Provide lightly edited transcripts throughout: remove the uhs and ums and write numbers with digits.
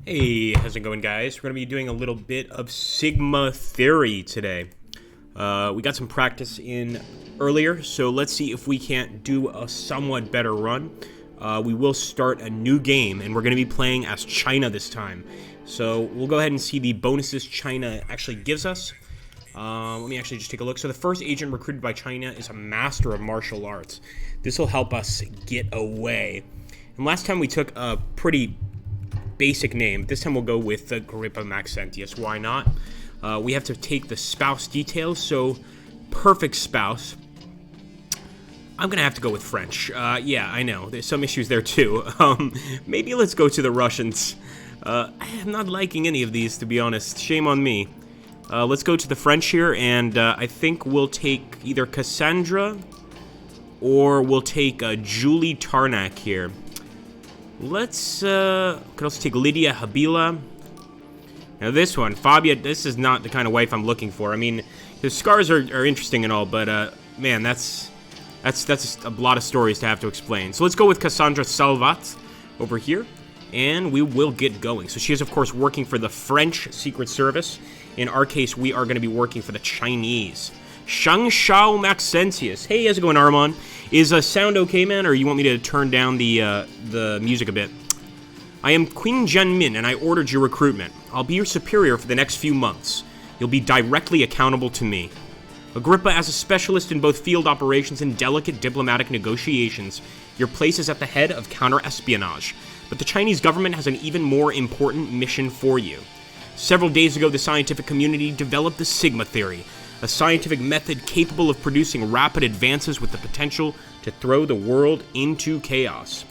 Hey, how's it going, guys? We're going to be doing a little bit of Sigma theory today. We got some practice in earlier, so let's see if we can't do a somewhat better run. We will start a new game, and we're going to be playing as China this time. So we'll go ahead and see the bonuses China actually gives us. Let me actually just take a look. So the first agent recruited by China is a master of martial arts. This will help us get away. And last time we took a pretty basic name. This time we'll go with the Agrippa Maxentius. Why not? We have to take the spouse details. So, perfect spouse. I'm going to have to go with French. Yeah, I know. There's some issues there too. Maybe let's go to the Russians. I'm not liking any of these, to be honest. Shame on me. Let's go to the French here, and I think we'll take either Cassandra or we'll take Julie Tarnak here. Let's, could also take Lydia Habila. Now this one, Fabia, this is not the kind of wife I'm looking for. I mean, the scars are interesting and all, but, man, that's a lot of stories to have to explain. So let's go with Cassandra Salvat over here, and we will get going. So she is, of course, working for the French Secret Service. In our case, we are going to be working for the Chinese. Shang Shao Maxentius. Hey, how's it going, Armand? Is sound okay, man, or you want me to turn down the music a bit? I am Queen Jianmin, and I ordered your recruitment. I'll be your superior for the next few months. You'll be directly accountable to me. Agrippa, as a specialist in both field operations and delicate diplomatic negotiations, your place is at the head of counter-espionage. But the Chinese government has an even more important mission for you. Several days ago, the scientific community developed the Sigma theory, a scientific method capable of producing rapid advances with the potential to throw the world into chaos.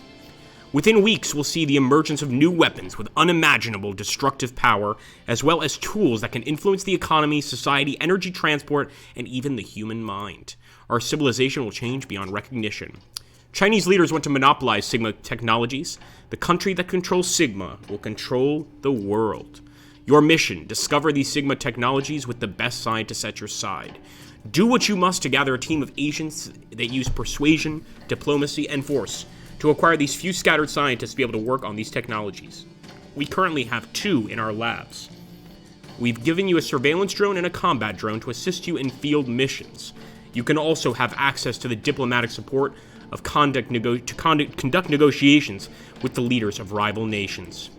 Within weeks, we'll see the emergence of new weapons with unimaginable destructive power, as well as tools that can influence the economy, society, energy transport, and even the human mind. Our civilization will change beyond recognition. Chinese leaders want to monopolize Sigma technologies. The country that controls Sigma will control the world. Your mission, discover these Sigma technologies with the best scientists at your side. Do what you must to gather a team of agents that use persuasion, diplomacy, and force to acquire these few scattered scientists to be able to work on these technologies. We currently have 2 in our labs. We've given you a surveillance drone and a combat drone to assist you in field missions. You can also have access to the diplomatic support of conduct negotiations with the leaders of rival nations.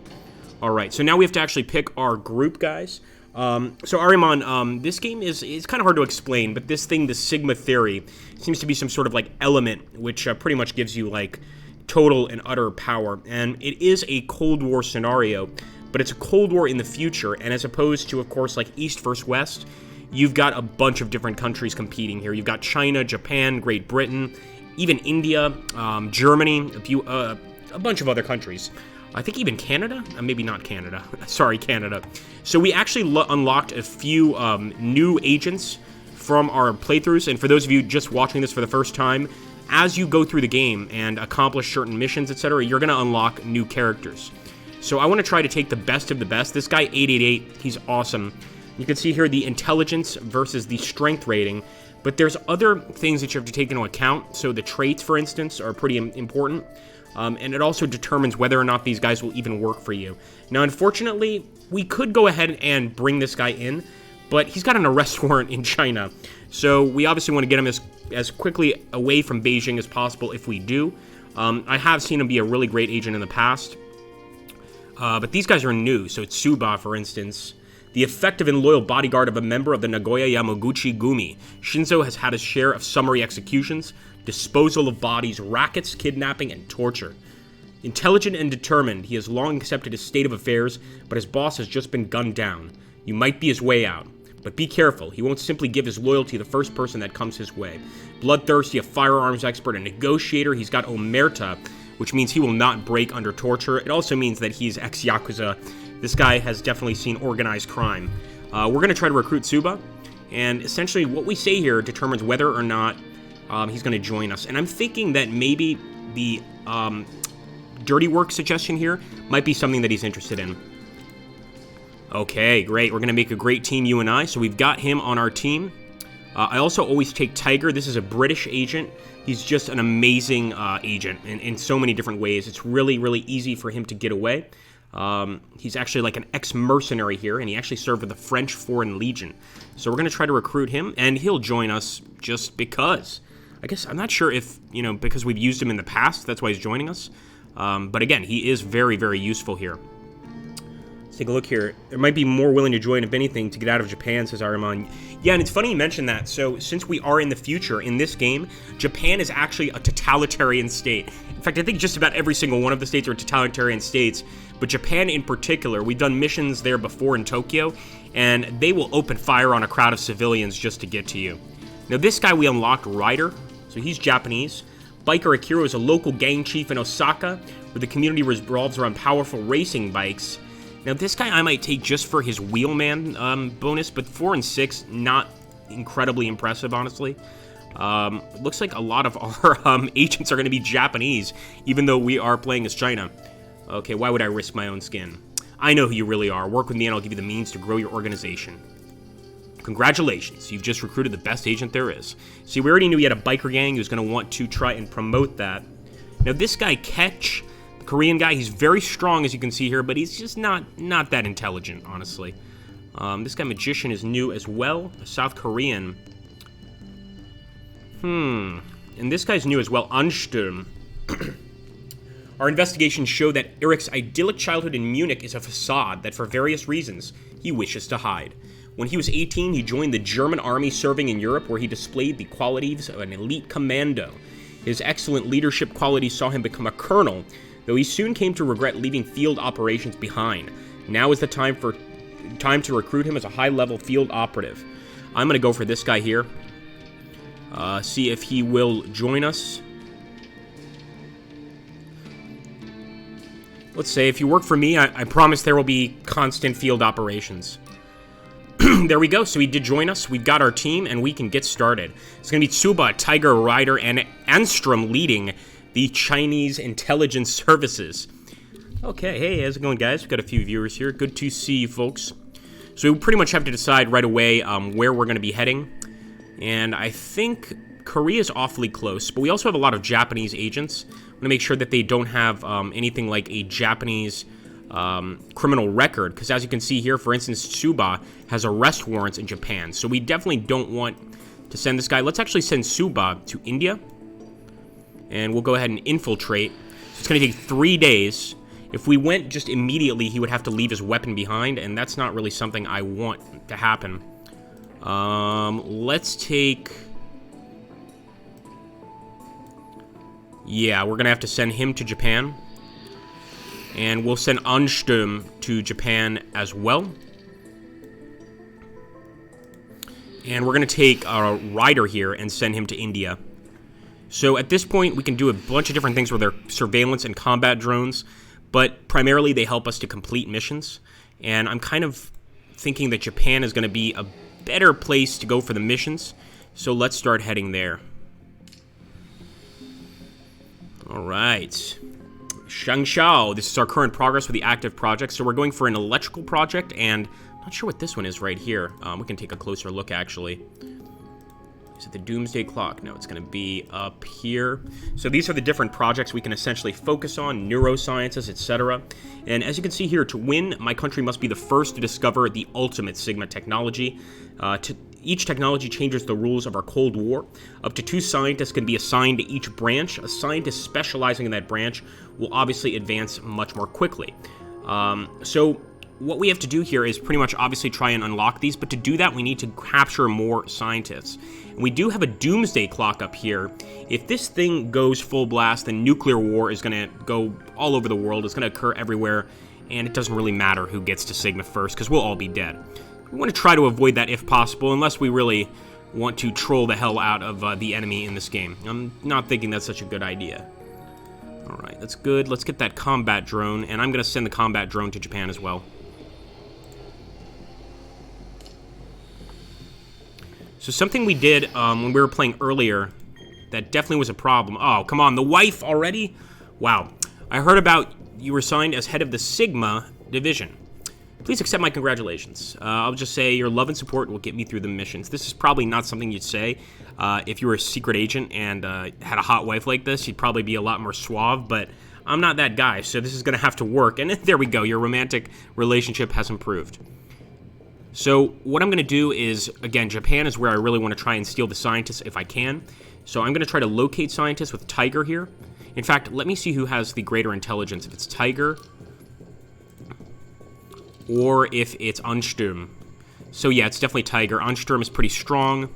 Alright, so now we have to actually pick our group, guys. So Ariman, this game is kind of hard to explain, but this thing, the Sigma theory, seems to be some sort of like element which pretty much gives you like total and utter power. And it is a Cold War scenario, but it's a Cold War in the future, and as opposed to, of course, like East versus West, you've got a bunch of different countries competing here. You've got China, Japan, Great Britain, even India, Germany, a bunch of other countries. I think even Canada? Maybe not Canada. Sorry, Canada. So we actually unlocked a few new agents from our playthroughs, and for those of you just watching this for the first time, as you go through the game and accomplish certain missions, etc., you're going to unlock new characters. So I want to try to take the best of the best. This guy, 888, he's awesome. You can see here the intelligence versus the strength rating, but there's other things that you have to take into account. So the traits, for instance, are pretty important. And it also determines whether or not these guys will even work for you. Now, unfortunately, we could go ahead and bring this guy in, but he's got an arrest warrant in China. So we obviously want to get him as quickly away from Beijing as possible if we do. I have seen him be a really great agent in the past. But these guys are new. So it's Tsuba, for instance. The effective and loyal bodyguard of a member of the Nagoya Yamaguchi Gumi. Shinzo has had his share of summary executions, disposal of bodies, rackets, kidnapping, and torture. Intelligent and determined, he has long accepted his state of affairs, but his boss has just been gunned down. You might be his way out, but be careful. He won't simply give his loyalty to the first person that comes his way. Bloodthirsty, a firearms expert, a negotiator, he's got omerta, which means he will not break under torture. It also means that he's ex-Yakuza. This guy has definitely seen organized crime. We're going to try to recruit Tsuba, and essentially what we say here determines whether or not he's going to join us. And I'm thinking that maybe the dirty work suggestion here might be something that he's interested in. Okay, great. We're going to make a great team, you and I. So we've got him on our team. I also always take Tiger. This is a British agent. He's just an amazing agent in so many different ways. It's really, really easy for him to get away. He's actually like an ex-mercenary here, and he actually served with the French Foreign Legion. So we're going to try to recruit him, and he'll join us just because. I guess I'm not sure if, because we've used him in the past, that's why he's joining us. But again, he is very, very useful here. Let's take a look here. There might be more willing to join, if anything, to get out of Japan, says Ariman. Yeah, and it's funny you mentioned that. So, since we are in the future, in this game, Japan is actually a totalitarian state. In fact, I think just about every single one of the states are totalitarian states, but Japan in particular, we've done missions there before in Tokyo, and they will open fire on a crowd of civilians just to get to you. Now, this guy we unlocked, Ryder, so he's Japanese. Biker Akira is a local gang chief in Osaka, where the community revolves around powerful racing bikes. Now, this guy I might take just for his wheelman bonus, but 4 and 6, not incredibly impressive, honestly. Looks like a lot of our agents are going to be Japanese, even though we are playing as China. Okay, why would I risk my own skin? I know who you really are. Work with me and I'll give you the means to grow your organization. Congratulations, you've just recruited the best agent there is. See, we already knew he had a biker gang who's going to want to try and promote that. Now, this guy, Ketch, Korean guy, he's very strong, as you can see here, but he's just not that intelligent, honestly. This guy, Magician, is new as well, a South Korean. And this guy's new as well, Ansturm. Our investigations show that Eric's idyllic childhood in Munich is a facade that, for various reasons, he wishes to hide. When he was 18, he joined the German army serving in Europe, where he displayed the qualities of an elite commando. His excellent leadership qualities saw him become a colonel, though he soon came to regret leaving field operations behind. Now is the time to recruit him as a high-level field operative. I'm going to go for this guy here. See if he will join us. Let's say, if you work for me, I promise there will be constant field operations. There we go. So he did join us. We've got our team, and we can get started. It's going to be Tsuba, Tiger, Ryder, and Anstrom leading the Chinese intelligence services. Okay, hey, how's it going, guys? We've got a few viewers here. Good to see you, folks. So we pretty much have to decide right away where we're going to be heading. And I think Korea's awfully close, but we also have a lot of Japanese agents. I want to make sure that they don't have anything like a Japanese criminal record, because as you can see here, for instance, Tsuba has arrest warrants in Japan, so we definitely don't want to send this guy. Let's actually send Tsuba to India, and we'll go ahead and infiltrate. So it's going to take 3 days. If we went just immediately, he would have to leave his weapon behind, and that's not really something I want to happen. Let's take... Yeah, we're going to have to send him to Japan. And we'll send Ansturm to Japan as well. And we're going to take a Ryder here and send him to India. So at this point, we can do a bunch of different things with their surveillance and combat drones. But primarily, they help us to complete missions. And I'm kind of thinking that Japan is going to be a better place to go for the missions. So let's start heading there. All right. Shangshao, this is our current progress with the active project. So we're going for an electrical project, and I'm not sure what this one is right here. We can take a closer look, actually. Is it the Doomsday Clock? No, it's going to be up here. So these are the different projects we can essentially focus on, neurosciences, etc. And as you can see here, to win, my country must be the first to discover the ultimate Sigma technology. Each technology changes the rules of our Cold War. Up to 2 scientists can be assigned to each branch. A scientist specializing in that branch will obviously advance much more quickly. So what we have to do here is pretty much obviously try and unlock these, but to do that we need to capture more scientists. And we do have a doomsday clock up here. If this thing goes full blast, then nuclear war is going to go all over the world. It's going to occur everywhere, and it doesn't really matter who gets to Sigma first, because we'll all be dead. We want to try to avoid that if possible, unless we really want to troll the hell out of the enemy in this game. I'm not thinking that's such a good idea. Alright, that's good. Let's get that combat drone, and I'm going to send the combat drone to Japan as well. So something we did when we were playing earlier that definitely was a problem. Oh, come on, the wife already? Wow. I heard about you were assigned as head of the Sigma division. Please accept my congratulations. I'll just say your love and support will get me through the missions. This is probably not something you'd say. If you were a secret agent and had a hot wife like this, you'd probably be a lot more suave, but I'm not that guy, so this is going to have to work. And there we go. Your romantic relationship has improved. So what I'm going to do is, again, Japan is where I really want to try and steal the scientists if I can. So I'm going to try to locate scientists with Tiger here. In fact, let me see who has the greater intelligence. If it's Tiger or if it's Ansturm. So yeah, it's definitely Tiger. Ansturm is pretty strong,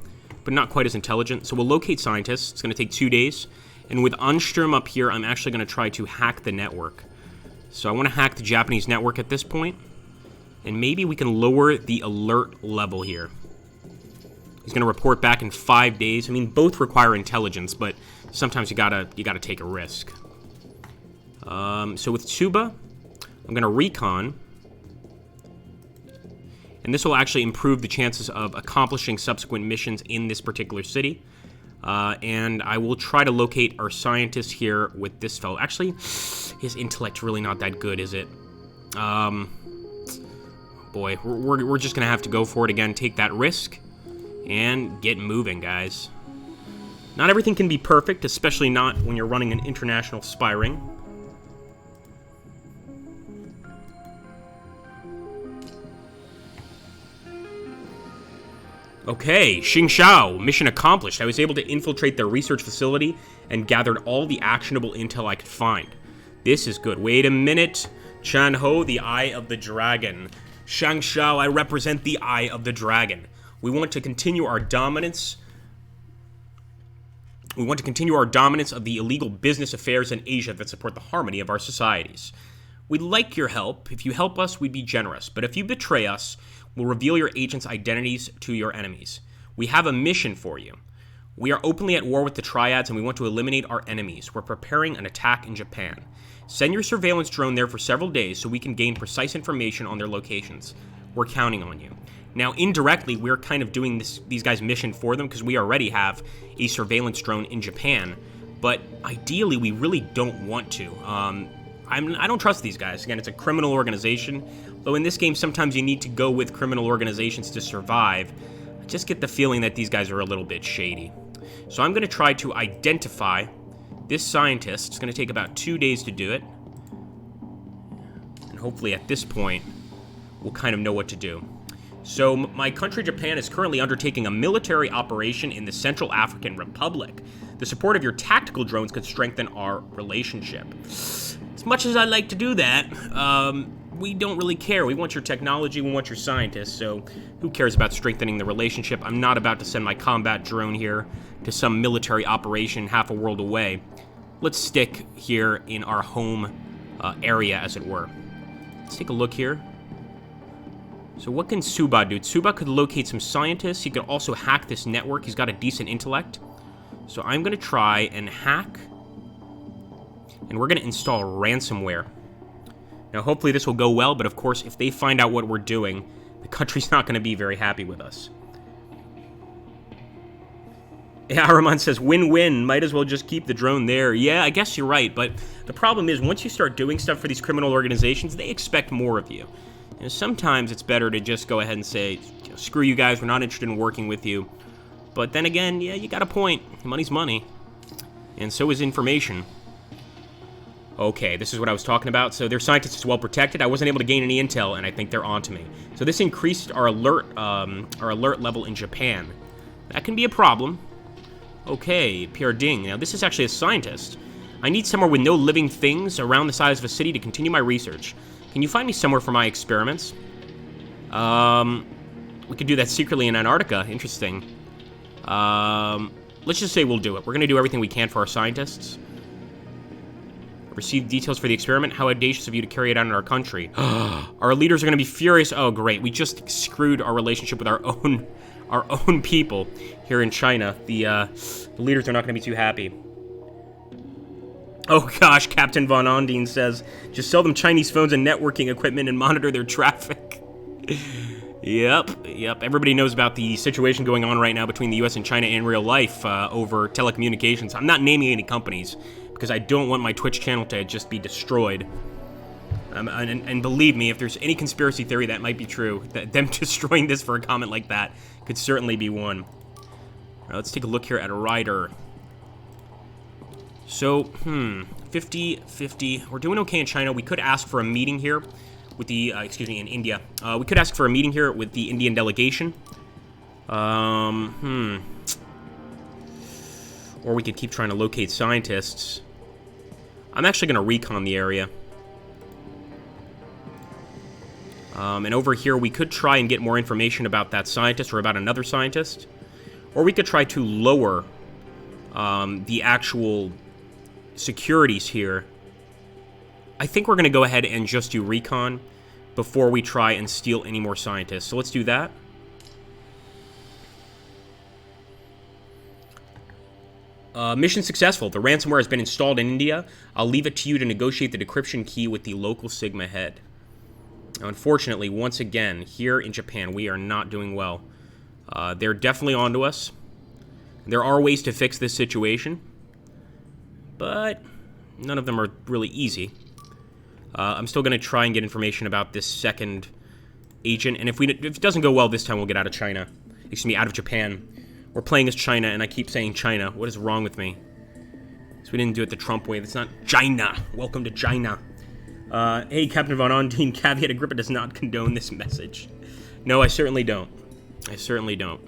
but not quite as intelligent. So we'll locate scientists. It's going to take 2 days. And with Ansturm up here, I'm actually going to try to hack the network. So I want to hack the Japanese network at this point. And maybe we can lower the alert level here. He's going to report back in 5 days. I mean, both require intelligence, but sometimes you gotta take a risk. So with Tsuba, I'm going to recon. And this will actually improve the chances of accomplishing subsequent missions in this particular city. And I will try to locate our scientist here with this fellow. Actually, his intellect's really not that good, is it? Boy, we're just going to have to go for it again, take that risk, and get moving, guys. Not everything can be perfect, especially not when you're running an international spy ring. Okay, Xingshao, mission accomplished. I was able to infiltrate their research facility and gathered all the actionable intel I could find. This is good. Wait a minute. Chan Ho, the Eye of the Dragon. Shangshao, I represent the Eye of the Dragon. We want to continue our dominance. We want to continue our dominance of the illegal business affairs in Asia that support the harmony of our societies. We'd like your help. If you help us, we'd be generous. But if you betray us, we'll reveal your agents' identities to your enemies. We have a mission for you. We are openly at war with the Triads, and we want to eliminate our enemies. We're preparing an attack in Japan. Send your surveillance drone there for several days so we can gain precise information on their locations. We're counting on you. Now, indirectly, we're kind of doing these guys' mission for them because we already have a surveillance drone in Japan. But ideally, we really don't want to. I don't trust these guys. Again, it's a criminal organization. Though in this game, sometimes you need to go with criminal organizations to survive. I just get the feeling that these guys are a little bit shady. So I'm going to try to identify this scientist. It's going to take about 2 days to do it. And hopefully at this point, we'll kind of know what to do. So my country, Japan, is currently undertaking a military operation in the Central African Republic. The support of your tactical drones could strengthen our relationship. As much as I'd like to do that, we don't really care. We want your technology, we want your scientists, so who cares about strengthening the relationship? I'm not about to send my combat drone here to some military operation half a world away. Let's stick here in our home area, as it were. Let's take a look here. So what can Tsuba do? Tsuba could locate some scientists. He could also hack this network. He's got a decent intellect. So I'm going to try and hack. And we're going to install ransomware. Now, hopefully this will go well, but of course, if they find out what we're doing, the country's not going to be very happy with us. Yeah, Araman says, win-win. Might as well just keep the drone there. Yeah, I guess you're right, but the problem is, once you start doing stuff for these criminal organizations, they expect more of you. And sometimes it's better to just go ahead and say, screw you guys, we're not interested in working with you. But then again, yeah, you got a point. Money's money. And so is information. Okay, this is what I was talking about. So their scientist is well protected. I wasn't able to gain any intel, and I think they're onto me. So this increased our alert level in Japan. That can be a problem. Okay, Pierre Ding. Now this is actually a scientist. I need somewhere with no living things around the size of a city to continue my research. Can you find me somewhere for my experiments? We could do that secretly in Antarctica. Interesting. Let's just say we'll do it. We're going to do everything we can for our scientists. Receive details for the experiment. How audacious of you to carry it out in our country. Our leaders are going to be furious. Oh, great. We just screwed our relationship with our own people here in China. The leaders are not going to be too happy. Oh gosh, Captain Von Ondine says, just sell them Chinese phones and networking equipment and monitor their traffic. Yep. Everybody knows about the situation going on right now between the US and China in real life over telecommunications. I'm not naming any companies because I don't want my Twitch channel to just be destroyed. And believe me, if there's any conspiracy theory that might be true, that them destroying this for a comment like that could certainly be one. All right, let's take a look here at a rider. So, 50-50. We're doing okay in China. We could ask for a meeting here with the, in India. We could ask for a meeting here with the Indian delegation. Or we could keep trying to locate scientists. I'm actually going to recon the area. And over here, we could try and get more information about that scientist or about another scientist. Or we could try to lower the actual securities here. I think we're going to go ahead and just do recon before we try and steal any more scientists. So let's do that. Mission successful. The ransomware has been installed in India. I'll leave it to you to negotiate the decryption key with the local Sigma head. Now, unfortunately, once again, here in Japan, we are not doing well. They're definitely onto us. There are ways to fix this situation, but none of them are really easy. I'm still going to try and get information about this second agent, and if it doesn't go well this time, we'll get out of China. Excuse me, out of Japan. We're playing as China, and I keep saying China. What is wrong with me? So we didn't do it the Trump way. That's not China. Welcome to China. Hey, Captain Von Ondine, Caveat Agrippa does not condone this message. No, I certainly don't. I certainly don't.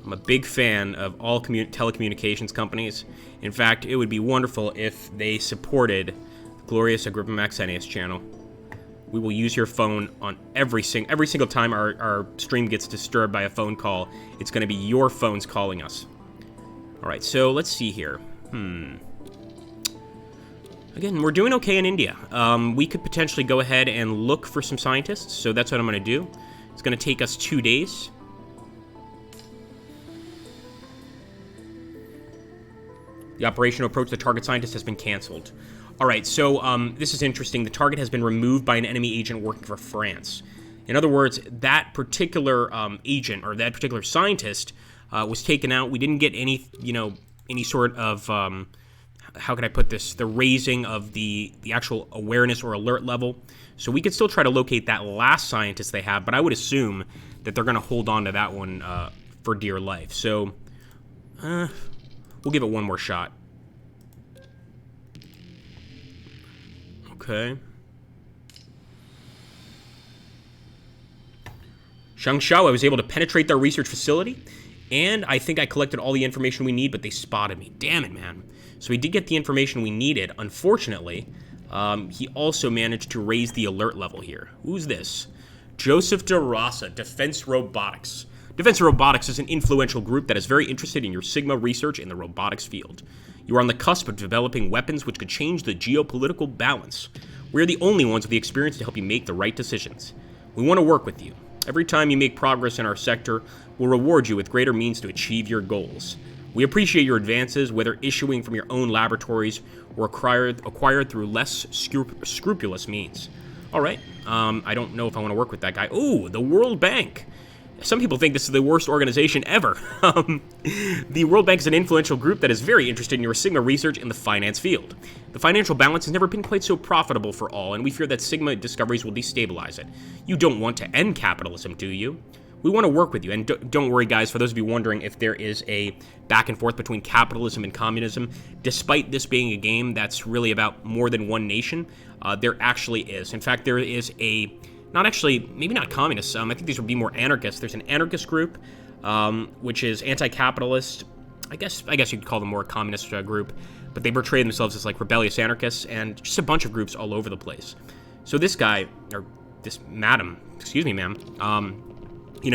I'm a big fan of all telecommunications companies. In fact, it would be wonderful if they supported the glorious Agrippa Maxenius channel. We will use your phone on every single time our stream gets disturbed by a phone call. It's going to be your phones calling us. All right, so let's see here. Again, we're doing okay in India. We could potentially go ahead and look for some scientists, so that's what I'm going to do. It's going to take us 2 days. The operational approach to the target scientist has been canceled. All right, so this is interesting. The target has been removed by an enemy agent working for France. In other words, that particular agent or that particular scientist was taken out. We didn't get any sort of, how can I put this, the raising of the actual awareness or alert level. So we could still try to locate that last scientist they have, but I would assume that they're going to hold on to that one for dear life. So we'll give it one more shot. Okay. Shangshao, I was able to penetrate their research facility, and I think I collected all the information we need, but they spotted me. Damn it, man. So we did get the information we needed. Unfortunately, he also managed to raise the alert level here. Who's this? Joseph DeRosa, Defense Robotics. Defense Robotics is an influential group that is very interested in your Sigma research in the robotics field. You are on the cusp of developing weapons which could change the geopolitical balance. We are the only ones with the experience to help you make the right decisions. We want to work with you. Every time you make progress in our sector, we'll reward you with greater means to achieve your goals. We appreciate your advances, whether issuing from your own laboratories or acquired through less scrupulous means. All right, I don't know if I want to work with that guy. Ooh, the World Bank. Some people think this is the worst organization ever. The World Bank is an influential group that is very interested in your Sigma research in the finance field. The financial balance has never been quite so profitable for all, and we fear that Sigma discoveries will destabilize it. You don't want to end capitalism, do you? We want to work with you, and don't worry, guys, for those of you wondering if there is a back and forth between capitalism and communism, despite this being a game that's really about more than one nation, there actually is. In fact, there is maybe not communists. I think these would be more anarchists. There's an anarchist group, which is anti-capitalist. I guess you could call them more a communist group, but they portray themselves as like rebellious anarchists, and just a bunch of groups all over the place. So this guy, or this madam, excuse me, ma'am,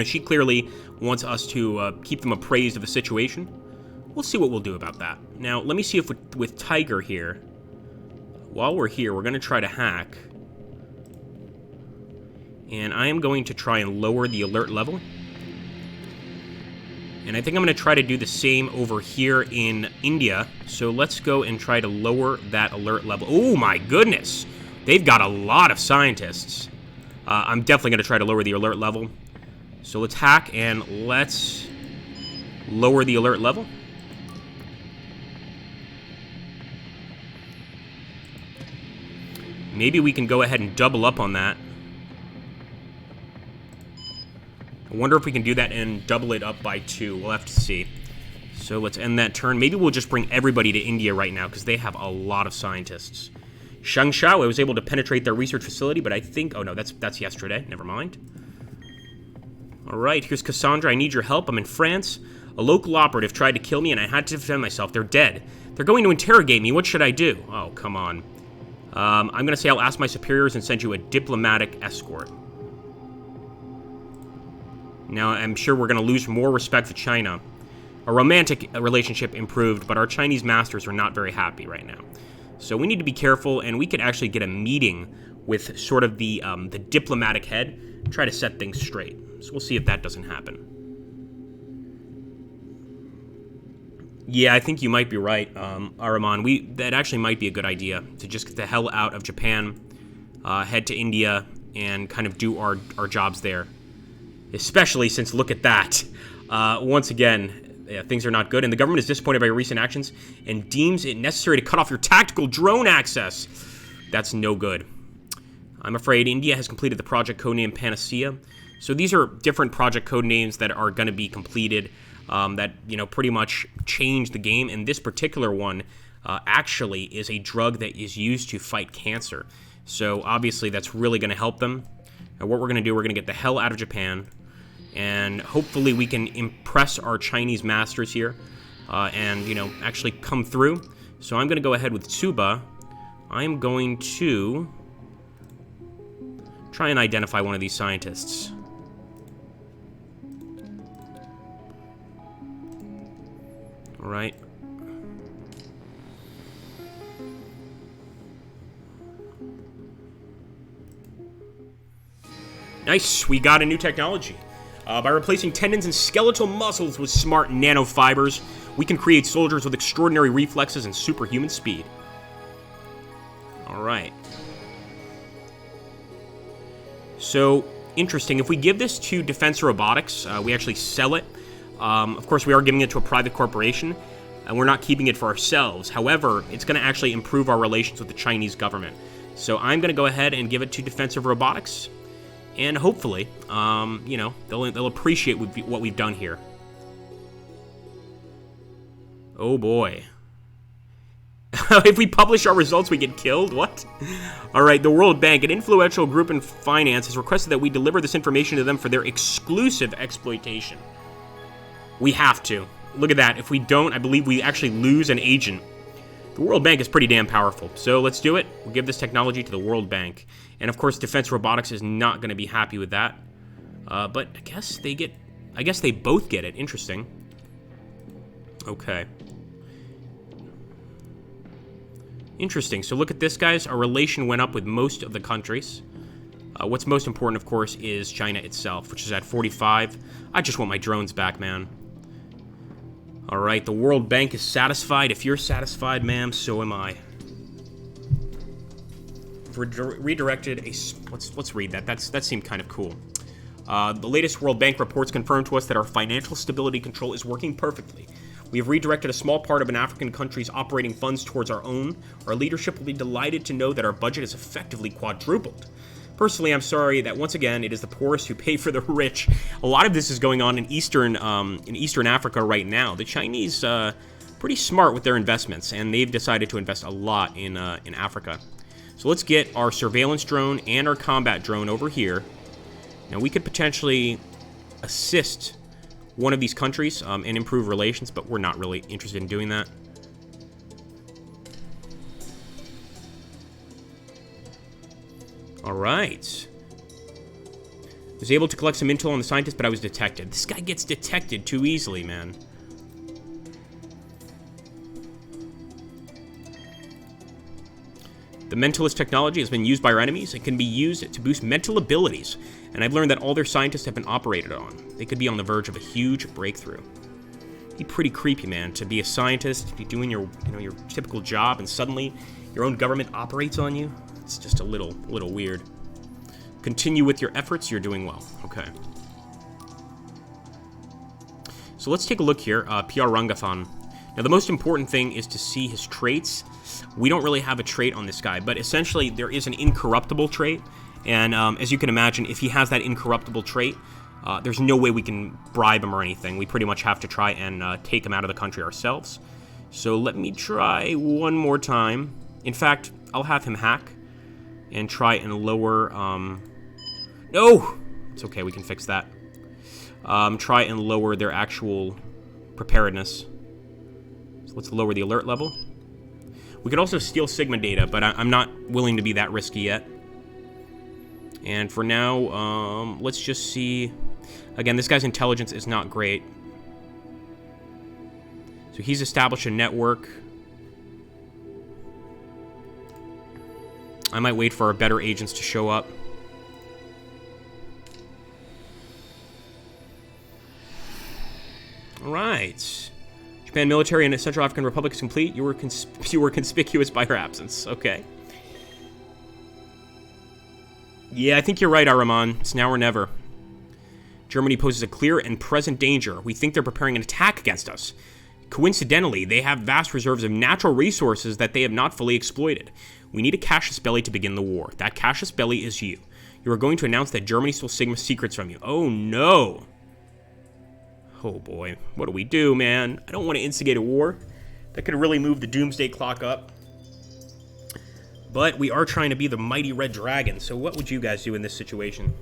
she clearly wants us to keep them appraised of the situation. We'll see what we'll do about that. Now, let me see if with Tiger here, while we're here, we're going to try to hack. And I am going to try and lower the alert level. And I think I'm going to try to do the same over here in India. So let's go and try to lower that alert level. Oh my goodness! They've got a lot of scientists. I'm definitely going to try to lower the alert level. So let's hack and let's lower the alert level. Maybe we can go ahead and double up on that. I wonder if we can do that and double it up by 2. We'll have to see. So let's end that turn. Maybe we'll just bring everybody to India right now, because they have a lot of scientists. Shangshao, I was able to penetrate their research facility, but I think... Oh, no, that's yesterday. Never mind. All right, here's Cassandra. I need your help. I'm in France. A local operative tried to kill me, and I had to defend myself. They're dead. They're going to interrogate me. What should I do? Oh, come on. I'm going to say I'll ask my superiors and send you a diplomatic escort. Now, I'm sure we're going to lose more respect for China. A romantic relationship improved, but our Chinese masters are not very happy right now. So we need to be careful, and we could actually get a meeting with sort of the diplomatic head, try to set things straight. So we'll see if that doesn't happen. Yeah, I think you might be right, Araman. That actually might be a good idea, to just get the hell out of Japan, head to India, and kind of do our jobs there. Especially since, look at that. Once again, things are not good, and the government is disappointed by your recent actions and deems it necessary to cut off your tactical drone access. That's no good. I'm afraid India has completed the project codename Panacea. So these are different project codenames that are going to be completed that, pretty much change the game. And this particular one actually is a drug that is used to fight cancer. So obviously that's really going to help them. And what we're going to do, we're going to get the hell out of Japan. And hopefully we can impress our Chinese masters here and, actually come through. So I'm going to go ahead with Tsuba. I'm going to try and identify one of these scientists. All right. Nice, we got a new technology. By replacing tendons and skeletal muscles with smart nanofibers, we can create soldiers with extraordinary reflexes and superhuman speed. All right. So, interesting. If we give this to Defense Robotics, we actually sell it. Of course, we are giving it to a private corporation, and we're not keeping it for ourselves. However, it's going to actually improve our relations with the Chinese government. So I'm going to go ahead and give it to Defensive Robotics. And hopefully, they'll appreciate what we've done here. Oh boy. If we publish our results, we get killed? What? Alright, the World Bank, an influential group in finance, has requested that we deliver this information to them for their exclusive exploitation. We have to. Look at that. If we don't, I believe we actually lose an agent. The World Bank is pretty damn powerful, so let's do it. We'll give this technology to the World Bank. And of course, Defense Robotics is not going to be happy with that. But I guess they both get it. Interesting. Okay. Interesting. So look at this, guys. Our relation went up with most of the countries. What's most important, of course, is China itself, which is at 45. I just want my drones back, man. All right, the World Bank is satisfied. If you're satisfied, ma'am, so am I. Redirected a... Let's read that. That seemed kind of cool. The latest World Bank reports confirm to us that our financial stability control is working perfectly. We have redirected a small part of an African country's operating funds towards our own. Our leadership will be delighted to know that our budget is effectively quadrupled. Personally, I'm sorry that once again it is the poorest who pay for the rich. A lot of this is going on in Eastern Africa right now. The Chinese pretty smart with their investments, and they've decided to invest a lot in Africa. So let's get our surveillance drone and our combat drone over here. Now we could potentially assist one of these countries and improve relations, but we're not really interested in doing that. All right. Was able to collect some intel on the scientist, but I was detected. This guy gets detected too easily, man. The mentalist technology has been used by our enemies. It can be used to boost mental abilities, and I've learned that all their scientists have been operated on. They could be on the verge of a huge breakthrough. Be pretty creepy, man, to be a scientist, be doing your typical job, and suddenly your own government operates on you. It's just a little weird. Continue with your efforts. You're doing well. Okay. So let's take a look here. PR Rangathan. Now, the most important thing is to see his traits. We don't really have a trait on this guy, but essentially there is an incorruptible trait. And as you can imagine, if he has that incorruptible trait, There's no way we can bribe him or anything. We pretty much have to try and take him out of the country ourselves. So let me try one more time. In fact, I'll have him hack and try and lower... No! It's okay, we can fix that. Try and lower their actual preparedness. So let's lower the alert level. We could also steal Sigma data, but I'm not willing to be that risky yet. And for now, let's just see... Again, this guy's intelligence is not great. So he's established a network. I might wait for our better agents to show up. All right. Japan military in the Central African Republic is complete. You were conspicuous by your absence. Okay. Yeah, I think you're right, Araman. It's now or never. Germany poses a clear and present danger. We think they're preparing an attack against us. Coincidentally, they have vast reserves of natural resources that they have not fully exploited. We need a casus belli to begin the war. That casus belli is you. You are going to announce that Germany stole Sigma secrets from you. Oh, no. Oh, boy. What do we do, man? I don't want to instigate a war. That could really move the doomsday clock up. But we are trying to be the mighty red dragon, so what would you guys do in this situation?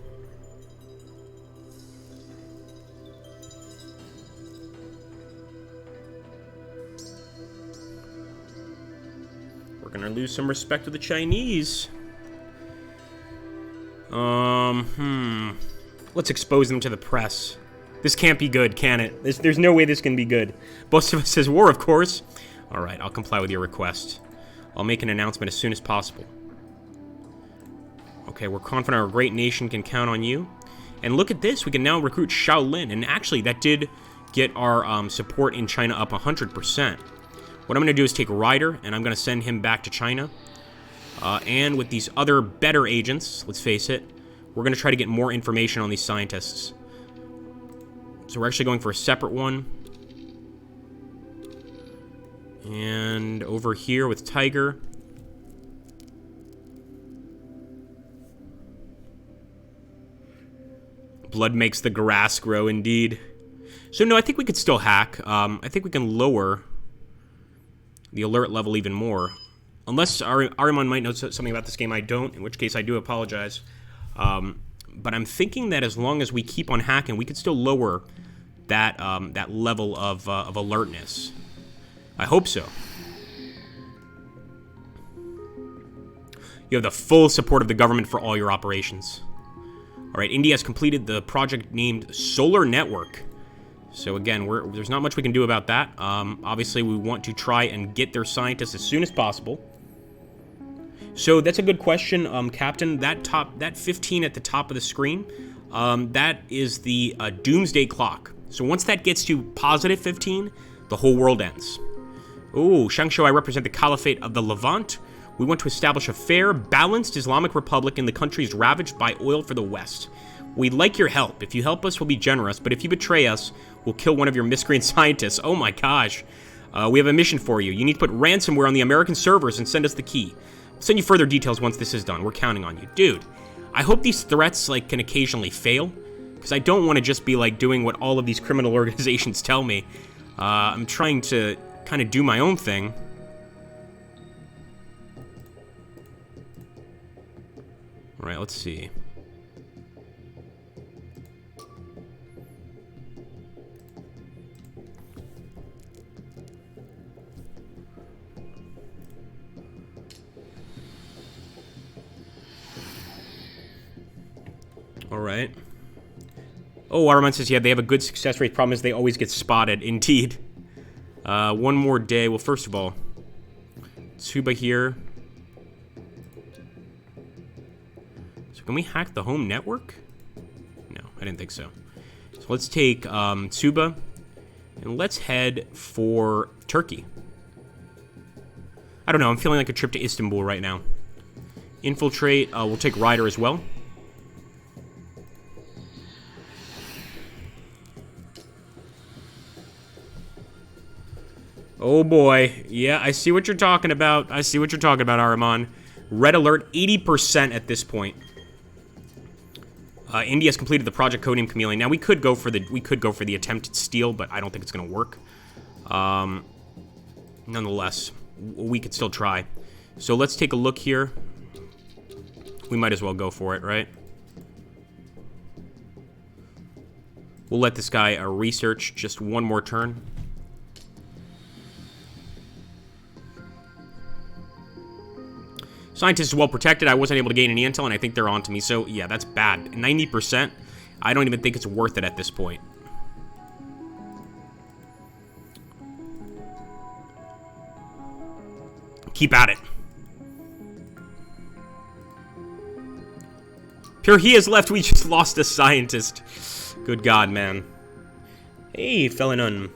We're gonna lose some respect to the Chinese. Let's expose them to the press. This can't be good, can it? There's no way this can be good. Most of us says war, of course. Alright, I'll comply with your request. I'll make an announcement as soon as possible. Okay, we're confident our great nation can count on you. And look at this, we can now recruit Shaolin. And actually, that did get our support in China up 100%. What I'm going to do is take Ryder, and I'm going to send him back to China. And with these other better agents, let's face it, we're going to try to get more information on these scientists. So we're actually going for a separate one. And over here with Tiger. Blood makes the grass grow, indeed. So no, I think we could still hack. I think we can lower the alert level even more. Unless Ariman might know something about this game I don't, in which case I do apologize. But I'm thinking that as long as we keep on hacking, we could still lower that that level of alertness. I hope so. You have the full support of the government for all your operations. All right, India has completed the project named Solar Network. So again, there's not much we can do about that. Obviously, we want to try and get their scientists as soon as possible. So that's a good question, Captain. That 15 at the top of the screen, that is the doomsday clock. So once that gets to positive 15, the whole world ends. Ooh, Shangshou, I represent the Caliphate of the Levant. We want to establish a fair, balanced Islamic republic in the countries ravaged by oil for the West. We'd like your help. If you help us, we'll be generous, but if you betray us, we'll kill one of your miscreant scientists. Oh my gosh. We have a mission for you. You need to put ransomware on the American servers and send us the key. We'll send you further details once this is done. We're counting on you. Dude, I hope these threats, can occasionally fail, because I don't want to just be, doing what all of these criminal organizations tell me. I'm trying to kind of do my own thing. All right, let's see. All right. Oh, Waterman says, yeah, they have a good success rate. Problem is they always get spotted. Indeed. One more day. Well, first of all, Tsuba here. So can we hack the home network? No, I didn't think so. So let's take Tsuba, and let's head for Turkey. I don't know. I'm feeling like a trip to Istanbul right now. Infiltrate. We'll take Ryder as well. Oh boy. Yeah, I see what you're talking about. I see what you're talking about, Araman. Red alert, 80% at this point. India's completed the Project Codium Chameleon. Now we could go for the attempted steal, but I don't think it's going to work. Nonetheless, we could still try. So let's take a look here. We might as well go for it, right? We'll let this guy research just one more turn. Scientist is well protected. I wasn't able to gain any intel, and I think they're on to me. So, yeah, that's bad. 90%? I don't even think it's worth it at this point. Keep at it. Pure he has left. We just lost a scientist. Good God, man. Hey, Felon.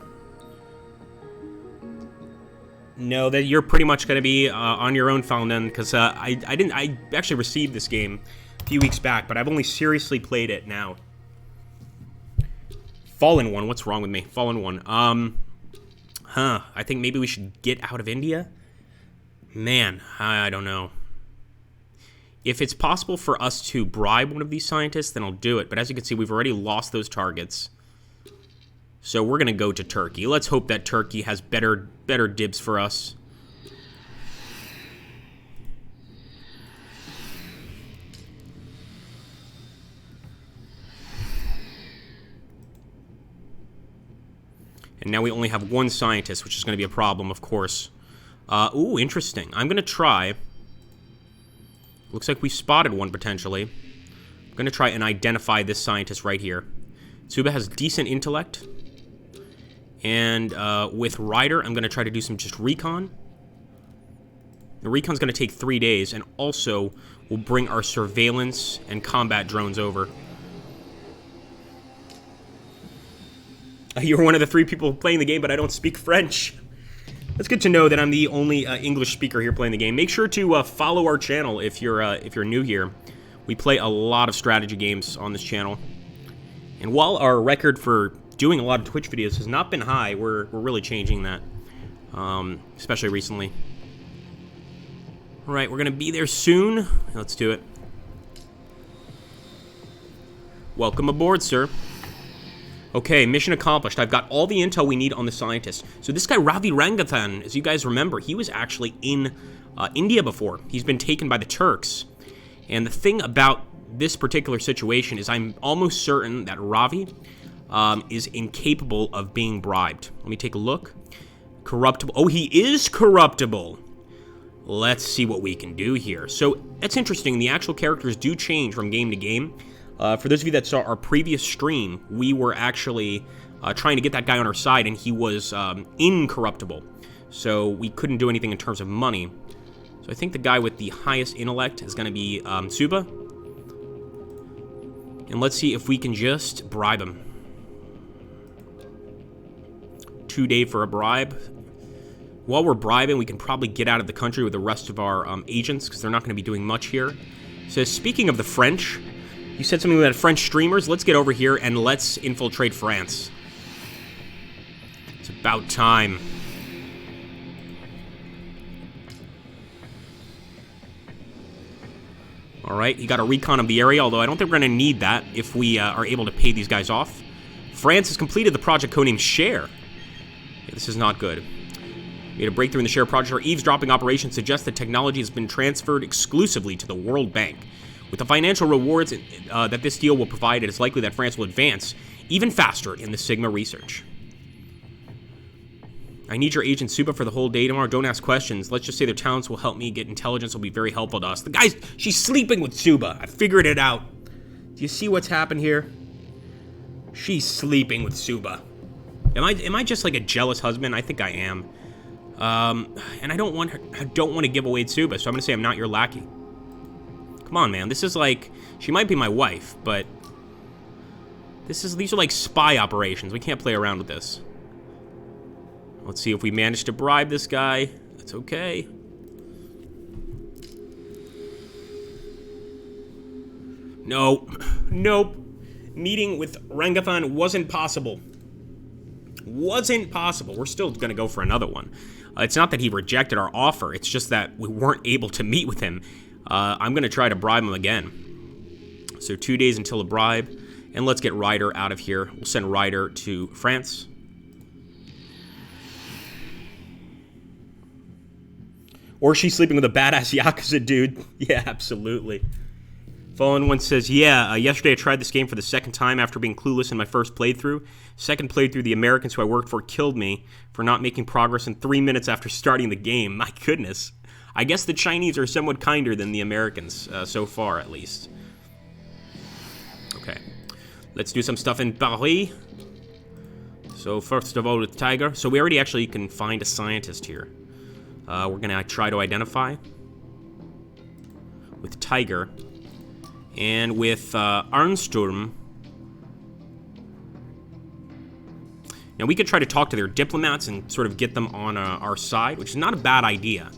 No, that you're pretty much going to be on your own, Felon, because I actually received this game a few weeks back, but I've only seriously played it now. Fallen One. What's wrong with me? Fallen One. I think maybe we should get out of India. Man, I don't know. If it's possible for us to bribe one of these scientists, then I'll do it. But as you can see, we've already lost those targets. So we're going to go to Turkey. Let's hope that Turkey has better dibs for us. And now we only have one scientist, which is going to be a problem, of course. Ooh, interesting. I'm going to try... Looks like we spotted one, potentially. I'm going to try and identify this scientist right here. Tsuba has decent intellect. And with Ryder, I'm going to try to do some just recon. The recon's going to take 3 days, and also we'll bring our surveillance and combat drones over. You're one of the 3 people playing the game, but I don't speak French. That's good to know that I'm the only English speaker here playing the game. Make sure to follow our channel if you're new here. We play a lot of strategy games on this channel. And while our record for doing a lot of Twitch videos has not been high, we're really changing that, especially recently. All right, we're going to be there soon. Let's do it. Welcome aboard, sir. Okay, mission accomplished. I've got all the intel we need on the scientist. So this guy, Ravi Rangathan, as you guys remember, he was actually in India before. He's been taken by the Turks. And the thing about this particular situation is I'm almost certain that Ravi is incapable of being bribed. Let me take a look. Corruptible. Oh, he is corruptible. Let's see what we can do here. So that's interesting. The actual characters do change from game to game. For those of you that saw our previous stream, we were actually trying to get that guy on our side, and he was incorruptible. So we couldn't do anything in terms of money. So I think the guy with the highest intellect is going to be Tsuba. And let's see if we can just bribe him. 2 day for a bribe. While we're bribing, we can probably get out of the country with the rest of our agents, because they're not going to be doing much here. So speaking of the French... You said something about French streamers. Let's get over here and let's infiltrate France. It's about time. Alright, you got a recon of the area, although I don't think we're going to need that if we are able to pay these guys off. France has completed the Project Codename Share. Yeah, this is not good. We had a breakthrough in the Share project. Our eavesdropping operation suggests that technology has been transferred exclusively to the World Bank. With the financial rewards that this deal will provide, it is likely that France will advance even faster in the Sigma research. I need your agent Tsuba for the whole day tomorrow. Don't ask questions. Let's just say their talents will help me get intelligence. Will be very helpful to us. The guy's... She's sleeping with Tsuba. I figured it out. Do you see what's happened here? She's sleeping with Tsuba. Am I just like a jealous husband? I think I am. And I don't want to give away Tsuba, so I'm going to say I'm not your lackey. Come on, man. This is like... She might be my wife, but... These are like spy operations. We can't play around with this. Let's see if we manage to bribe this guy. That's okay. No. Nope. Meeting with Rangathan wasn't possible. Wasn't possible. We're still going to go for another one. It's not that he rejected our offer. It's just that we weren't able to meet with him. I'm going to try to bribe him again. So 2 days until a bribe. And let's get Ryder out of here. We'll send Ryder to France. Or she's sleeping with a badass Yakuza dude. Yeah, absolutely. Fallen One says, yeah, yesterday I tried this game for the second time after being clueless in my first playthrough. Second playthrough, the Americans who I worked for killed me for not making progress in 3 minutes after starting the game. My goodness. I guess the Chinese are somewhat kinder than the Americans, so far at least. Okay. Let's do some stuff in Paris. So first of all, with Tiger. So we already actually can find a scientist here. We're going to try to identify with Tiger. And with Arnsturm. Now we could try to talk to their diplomats and sort of get them on our side, which is not a bad idea.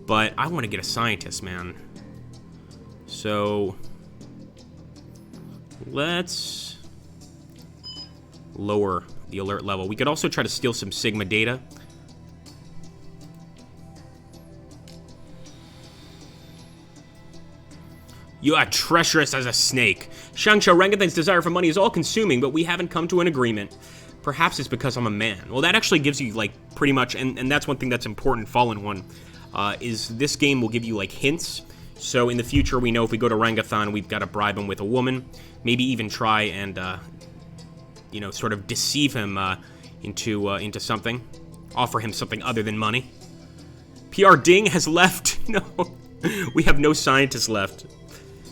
But I want to get a scientist, man. So let's lower the alert level. We could also try to steal some Sigma data. You are treacherous as a snake. Shangsha Rangathan's desire for money is all-consuming, but we haven't come to an agreement. Perhaps it's because I'm a man. Well, that actually gives you, like, pretty much, and that's one thing that's important, Fallen One, is this game will give you, like, hints. So in the future, we know if we go to Rangathan, we've got to bribe him with a woman. Maybe even try and, you know, sort of deceive him into something. Offer him something other than money. PR Ding has left. No, we have no scientists left.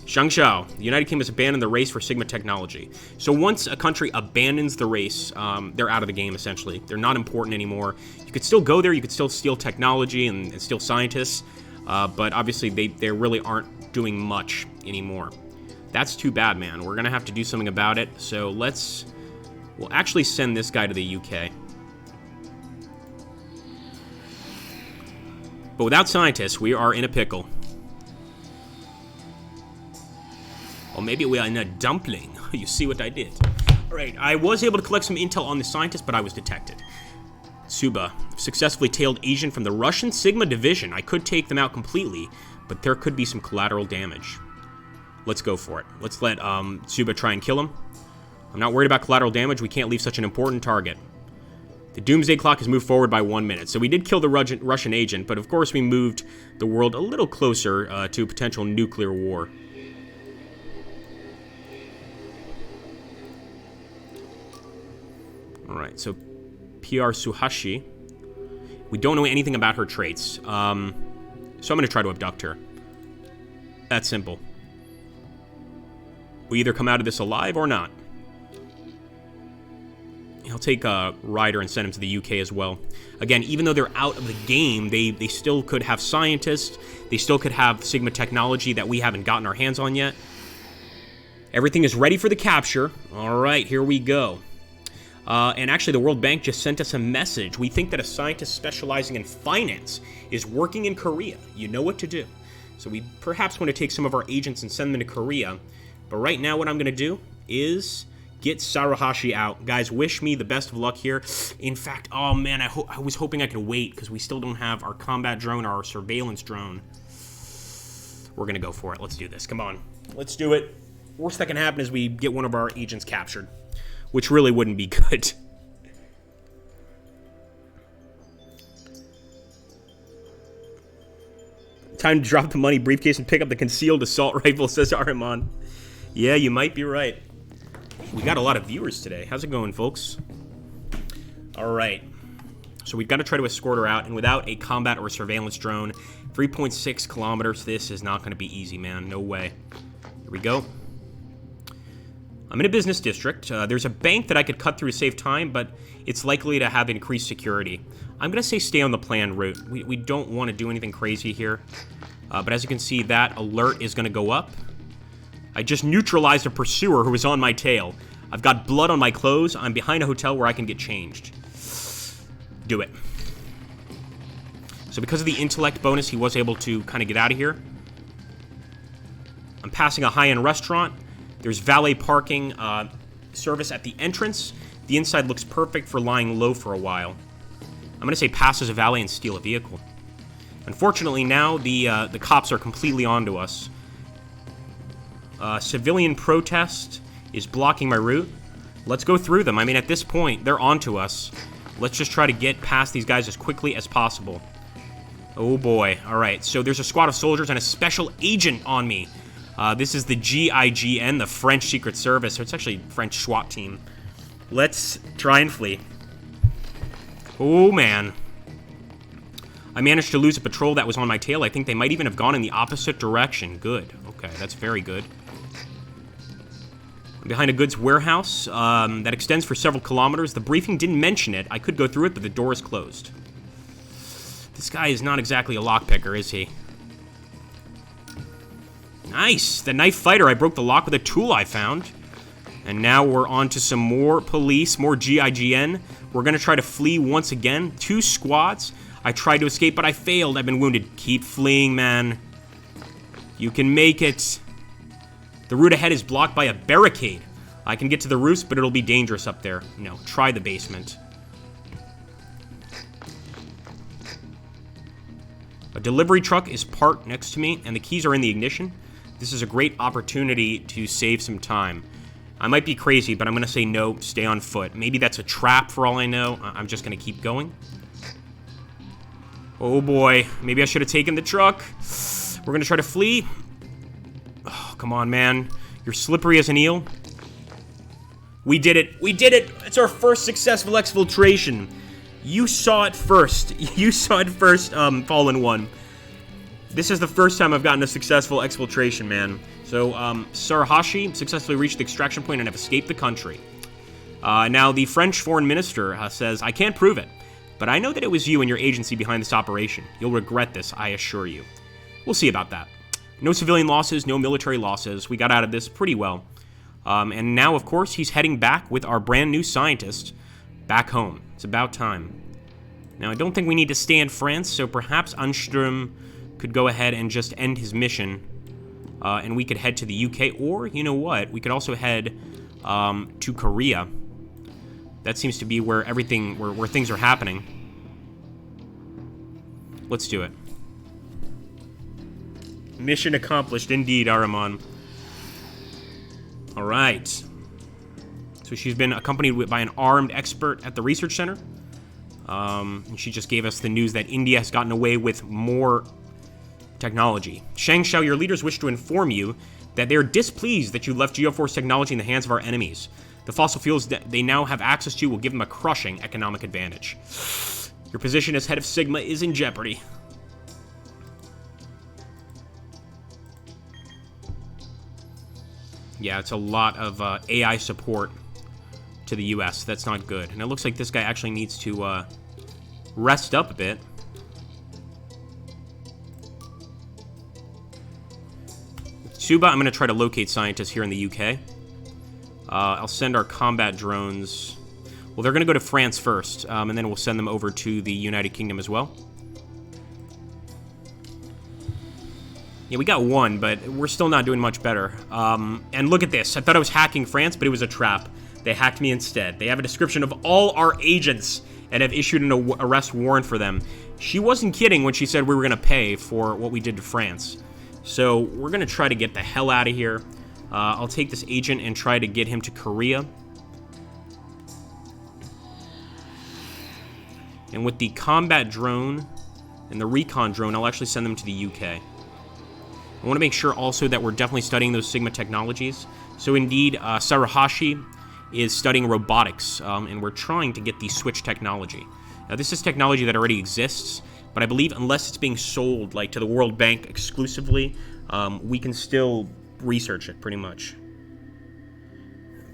Shangshao, the United Kingdom has abandoned the race for Sigma technology. So once a country abandons the race, they're out of the game, essentially. They're not important anymore. You could still go there, you could still steal technology and steal scientists, but obviously they really aren't doing much anymore. That's too bad, man. We're going to have to do something about it. So we'll actually send this guy to the UK. But without scientists, we are in a pickle. Or maybe we are in a dumpling. You see what I did. Alright, I was able to collect some intel on the scientist, but I was detected. Suba, successfully tailed Asian from the Russian Sigma division. I could take them out completely, but there could be some collateral damage. Let's go for it. Let's let Suba try and kill him. I'm not worried about collateral damage. We can't leave such an important target. The Doomsday Clock has moved forward by 1 minute. So we did kill the Russian agent, but of course we moved the world a little closer to potential nuclear war. Alright, so PR Suhashi. We don't know anything about her traits. So I'm going to try to abduct her. That's simple. We either come out of this alive or not. I'll take Ryder and send him to the UK as well. Again, even though they're out of the game, they still could have scientists. They still could have Sigma technology that we haven't gotten our hands on yet. Everything is ready for the capture. Alright, here we go. And actually, the World Bank just sent us a message. We think that a scientist specializing in finance is working in Korea. You know what to do. So we perhaps want to take some of our agents and send them to Korea. But right now, what I'm going to do is get Saruhashi out. Guys, wish me the best of luck here. In fact, oh man, I was hoping I could wait because we still don't have our combat drone or our surveillance drone. We're going to go for it. Let's do this. Come on. Let's do it. Worst that can happen is we get one of our agents captured, which really wouldn't be good. Time to drop the money briefcase and pick up the concealed assault rifle, says Ahriman. Yeah, you might be right. We got a lot of viewers today. How's it going, folks? Alright. So we've got to try to escort her out, and without a combat or surveillance drone, 3.6 kilometers, this is not going to be easy, man. No way. Here we go. I'm in a business district. There's a bank that I could cut through to save time, but it's likely to have increased security. I'm going to say stay on the planned route. We don't want to do anything crazy here. But as you can see, that alert is going to go up. I just neutralized a pursuer who was on my tail. I've got blood on my clothes. I'm behind a hotel where I can get changed. Do it. So because of the intellect bonus, he was able to kind of get out of here. I'm passing a high-end restaurant. There's valet parking service at the entrance. The inside looks perfect for lying low for a while. I'm going to say pass as a valet and steal a vehicle. Unfortunately, now the cops are completely onto us. Civilian protest is blocking my route. Let's go through them. I mean, at this point, they're onto us. Let's just try to get past these guys as quickly as possible. Oh boy. Alright, so there's a squad of soldiers and a special agent on me. This is the GIGN, the French Secret Service. So it's actually a French SWAT team. Let's try and flee. Oh man. I managed to lose a patrol that was on my tail. I think they might even have gone in the opposite direction. Good. Okay, that's very good. I'm behind a goods warehouse that extends for several kilometers. The briefing didn't mention it. I could go through it, but the door is closed. This guy is not exactly a lockpicker, is he? Nice! The knife fighter. I broke the lock with a tool I found. And now we're on to some more police, more GIGN. We're going to try to flee once again. 2 squads. I tried to escape, but I failed. I've been wounded. Keep fleeing, man. You can make it. The route ahead is blocked by a barricade. I can get to the roofs, but it'll be dangerous up there. No, try the basement. A delivery truck is parked next to me, and the keys are in the ignition. This is a great opportunity to save some time. I might be crazy, but I'm going to say no, stay on foot. Maybe that's a trap for all I know. I'm just going to keep going. Oh boy, maybe I should have taken the truck. We're going to try to flee. Oh, come on, man. You're slippery as an eel. We did it. We did it. It's our first successful exfiltration. You saw it first. You saw it first, Fallen One. This is the first time I've gotten a successful exfiltration, man. So, Sarahashi successfully reached the extraction point and have escaped the country. Now, the French foreign minister says, I can't prove it, but I know that it was you and your agency behind this operation. You'll regret this, I assure you. We'll see about that. No civilian losses, no military losses. We got out of this pretty well. And now, of course, he's heading back with our brand new scientist back home. It's about time. Now, I don't think we need to stay in France, so perhaps Anstrom could go ahead and just end his mission. And we could head to the UK, or, you know what, we could also head to Korea. That seems to be where everything, where things are happening. Let's do it. Mission accomplished, indeed, Ahriman. All right. So she's been accompanied by an armed expert at the research center. And she just gave us the news that India has gotten away with more technology. Shang Shao, your leaders wish to inform you that they are displeased that you left Geoforce technology in the hands of our enemies. The fossil fuels that they now have access to will give them a crushing economic advantage. Your position as head of Sigma is in jeopardy. Yeah, it's a lot of AI support to the US. That's not good. And it looks like this guy actually needs to rest up a bit. Suba, I'm going to try to locate scientists here in the UK. I'll send our combat drones. Well, they're going to go to France first, and then we'll send them over to the United Kingdom as well. Yeah, we got one, but we're still not doing much better. And look at this. I thought I was hacking France, but it was a trap. They hacked me instead. They have a description of all our agents and have issued an arrest warrant for them. She wasn't kidding when she said we were going to pay for what we did to France. So we're going to try to get the hell out of here. I'll take this agent and try to get him to Korea. And with the combat drone and the recon drone, I'll actually send them to the UK. I want to make sure also that we're definitely studying those Sigma technologies. So indeed, Sarahashi is studying robotics, and we're trying to get the switch technology. Now, this is technology that already exists, but I believe unless it's being sold like to the World Bank exclusively, we can still research it pretty much.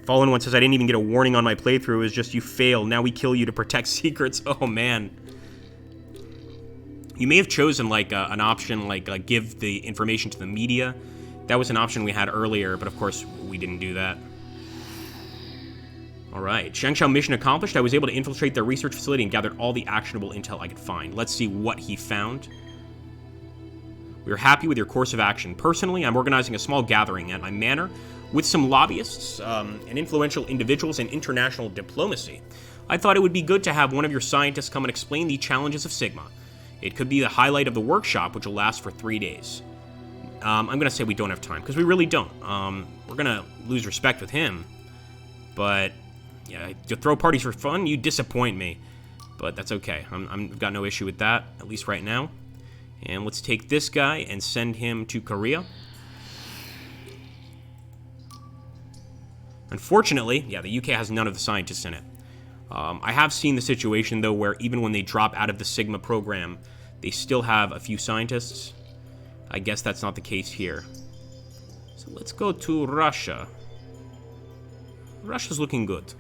Fallen One says, I didn't even get a warning on my playthrough. It was just, you failed. Now we kill you to protect secrets. Oh, man. You may have chosen like an option like give the information to the media. That was an option we had earlier, but of course we didn't do that. All right, Shangshao mission accomplished. I was able to infiltrate their research facility and gathered all the actionable intel I could find. Let's see what he found. We are happy with your course of action. Personally, I'm organizing a small gathering at my manor with some lobbyists and influential individuals in international diplomacy. I thought it would be good to have one of your scientists come and explain the challenges of Sigma. It could be the highlight of the workshop, which will last for 3 days. I'm going to say we don't have time, because we really don't. We're going to lose respect with him. But, yeah, to throw parties for fun, you disappoint me. But that's okay. I've got no issue with that, at least right now. And let's take this guy and send him to Korea. Unfortunately, yeah, the UK has none of the scientists in it. I have seen the situation, though, where even when they drop out of the Sigma program, they still have a few scientists. I guess that's not the case here. So let's go to Russia. Russia's looking good.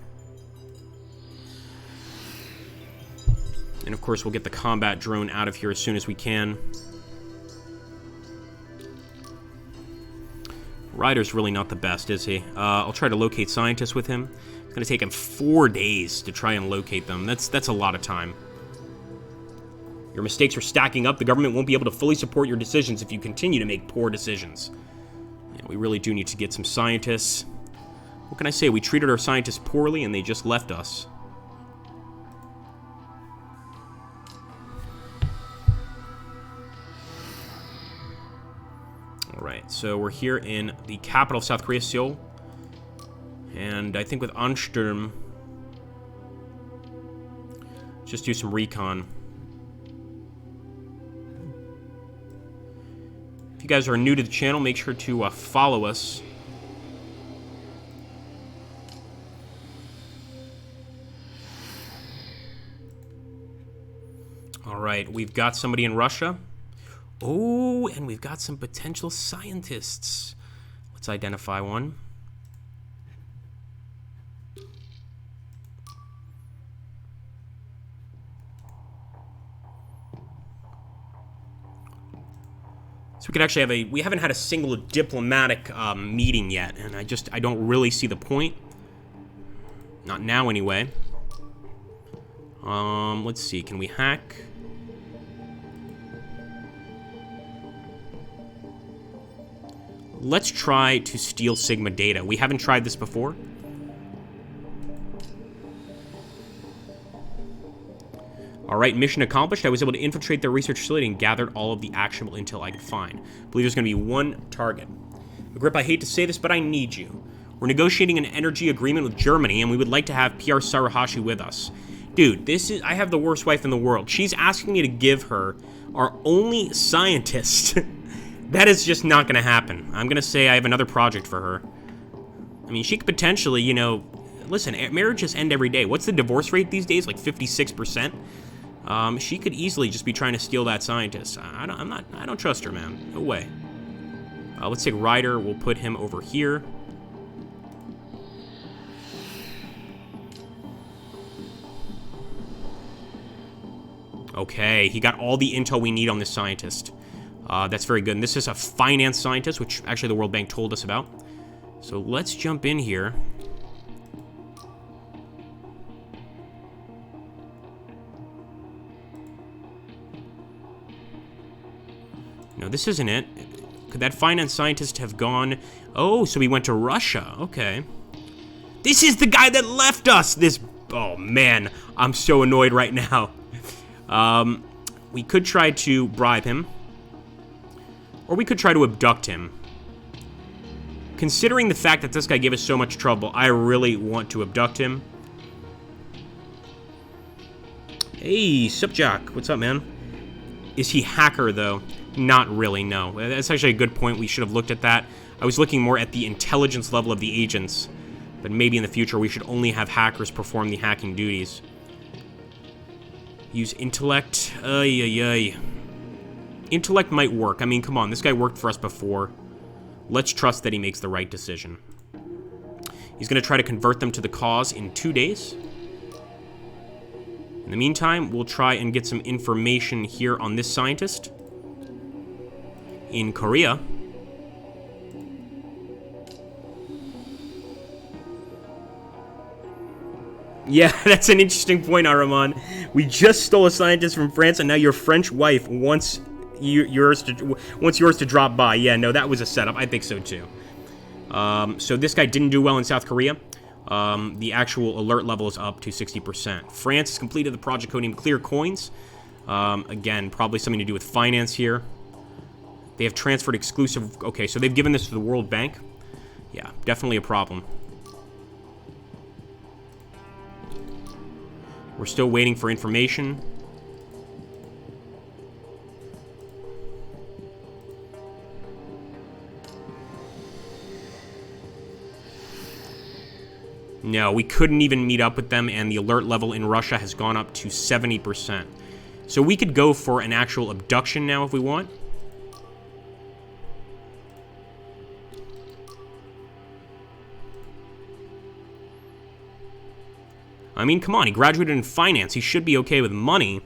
And of course, we'll get the combat drone out of here as soon as we can. Ryder's really not the best, is he? I'll try to locate scientists with him. It's going to take him 4 days to try and locate them. That's a lot of time. Your mistakes are stacking up. The government won't be able to fully support your decisions if you continue to make poor decisions. Yeah, we really do need to get some scientists. What can I say? We treated our scientists poorly and they just left us. Alright, so we're here in the capital of South Korea, Seoul. And I think with Ansturm, just do some recon. If you guys are new to the channel, make sure to follow us. Alright, we've got somebody in Russia. Oh, and we've got some potential scientists. Let's identify one. So we could actually have we haven't had a single diplomatic meeting yet, and I don't really see the point. Not now, anyway. Let's see, can we hack? Let's try to steal Sigma data. We haven't tried this before. Alright, mission accomplished. I was able to infiltrate their research facility and gathered all of the actionable intel I could find. I believe there's going to be one target. Agrippa, I hate to say this, but I need you. We're negotiating an energy agreement with Germany, and we would like to have PR Sarahashi with us. Dude, I have the worst wife in the world. She's asking me to give her our only scientist. That is just not going to happen. I'm going to say I have another project for her. I mean, she could potentially, you know... Listen, marriages end every day. What's the divorce rate these days? Like 56%? She could easily just be trying to steal that scientist. I don't trust her, man. No way. Let's take Ryder. We'll put him over here. Okay, he got all the intel we need on this scientist. That's very good. And this is a finance scientist, which actually the World Bank told us about. So let's jump in here. No, this isn't it. Could that finance scientist have gone... Oh, so he went to Russia. Okay. This is the guy that left us! This... Oh, man. I'm so annoyed right now. We could try to bribe him. Or we could try to abduct him. Considering the fact that this guy gave us so much trouble, I really want to abduct him. Hey, Supjack. What's up, man? Is he hacker, though? Not really, no. That's actually a good point. We should have looked at that. I was looking more at the intelligence level of the agents. But maybe in the future we should only have hackers perform the hacking duties. Use intellect. Intellect might work. I mean, come on. This guy worked for us before. Let's trust that he makes the right decision. He's going to try to convert them to the cause in 2 days. In the meantime, we'll try and get some information here on this scientist in Korea. Yeah, that's an interesting point, Araman. We just stole a scientist from France, and now your French wife wants yours to drop by. Yeah, no, that was a setup. I think so, too. So this guy didn't do well in South Korea. The actual alert level is up to 60%. France has completed the project code named Clear Coins. Again, probably something to do with finance here. They have transferred exclusive... Okay, so they've given this to the World Bank. Yeah, definitely a problem. We're still waiting for information. No, we couldn't even meet up with them, and the alert level in Russia has gone up to 70%. So we could go for an actual abduction now if we want. I mean, come on, he graduated in finance. He should be okay with money.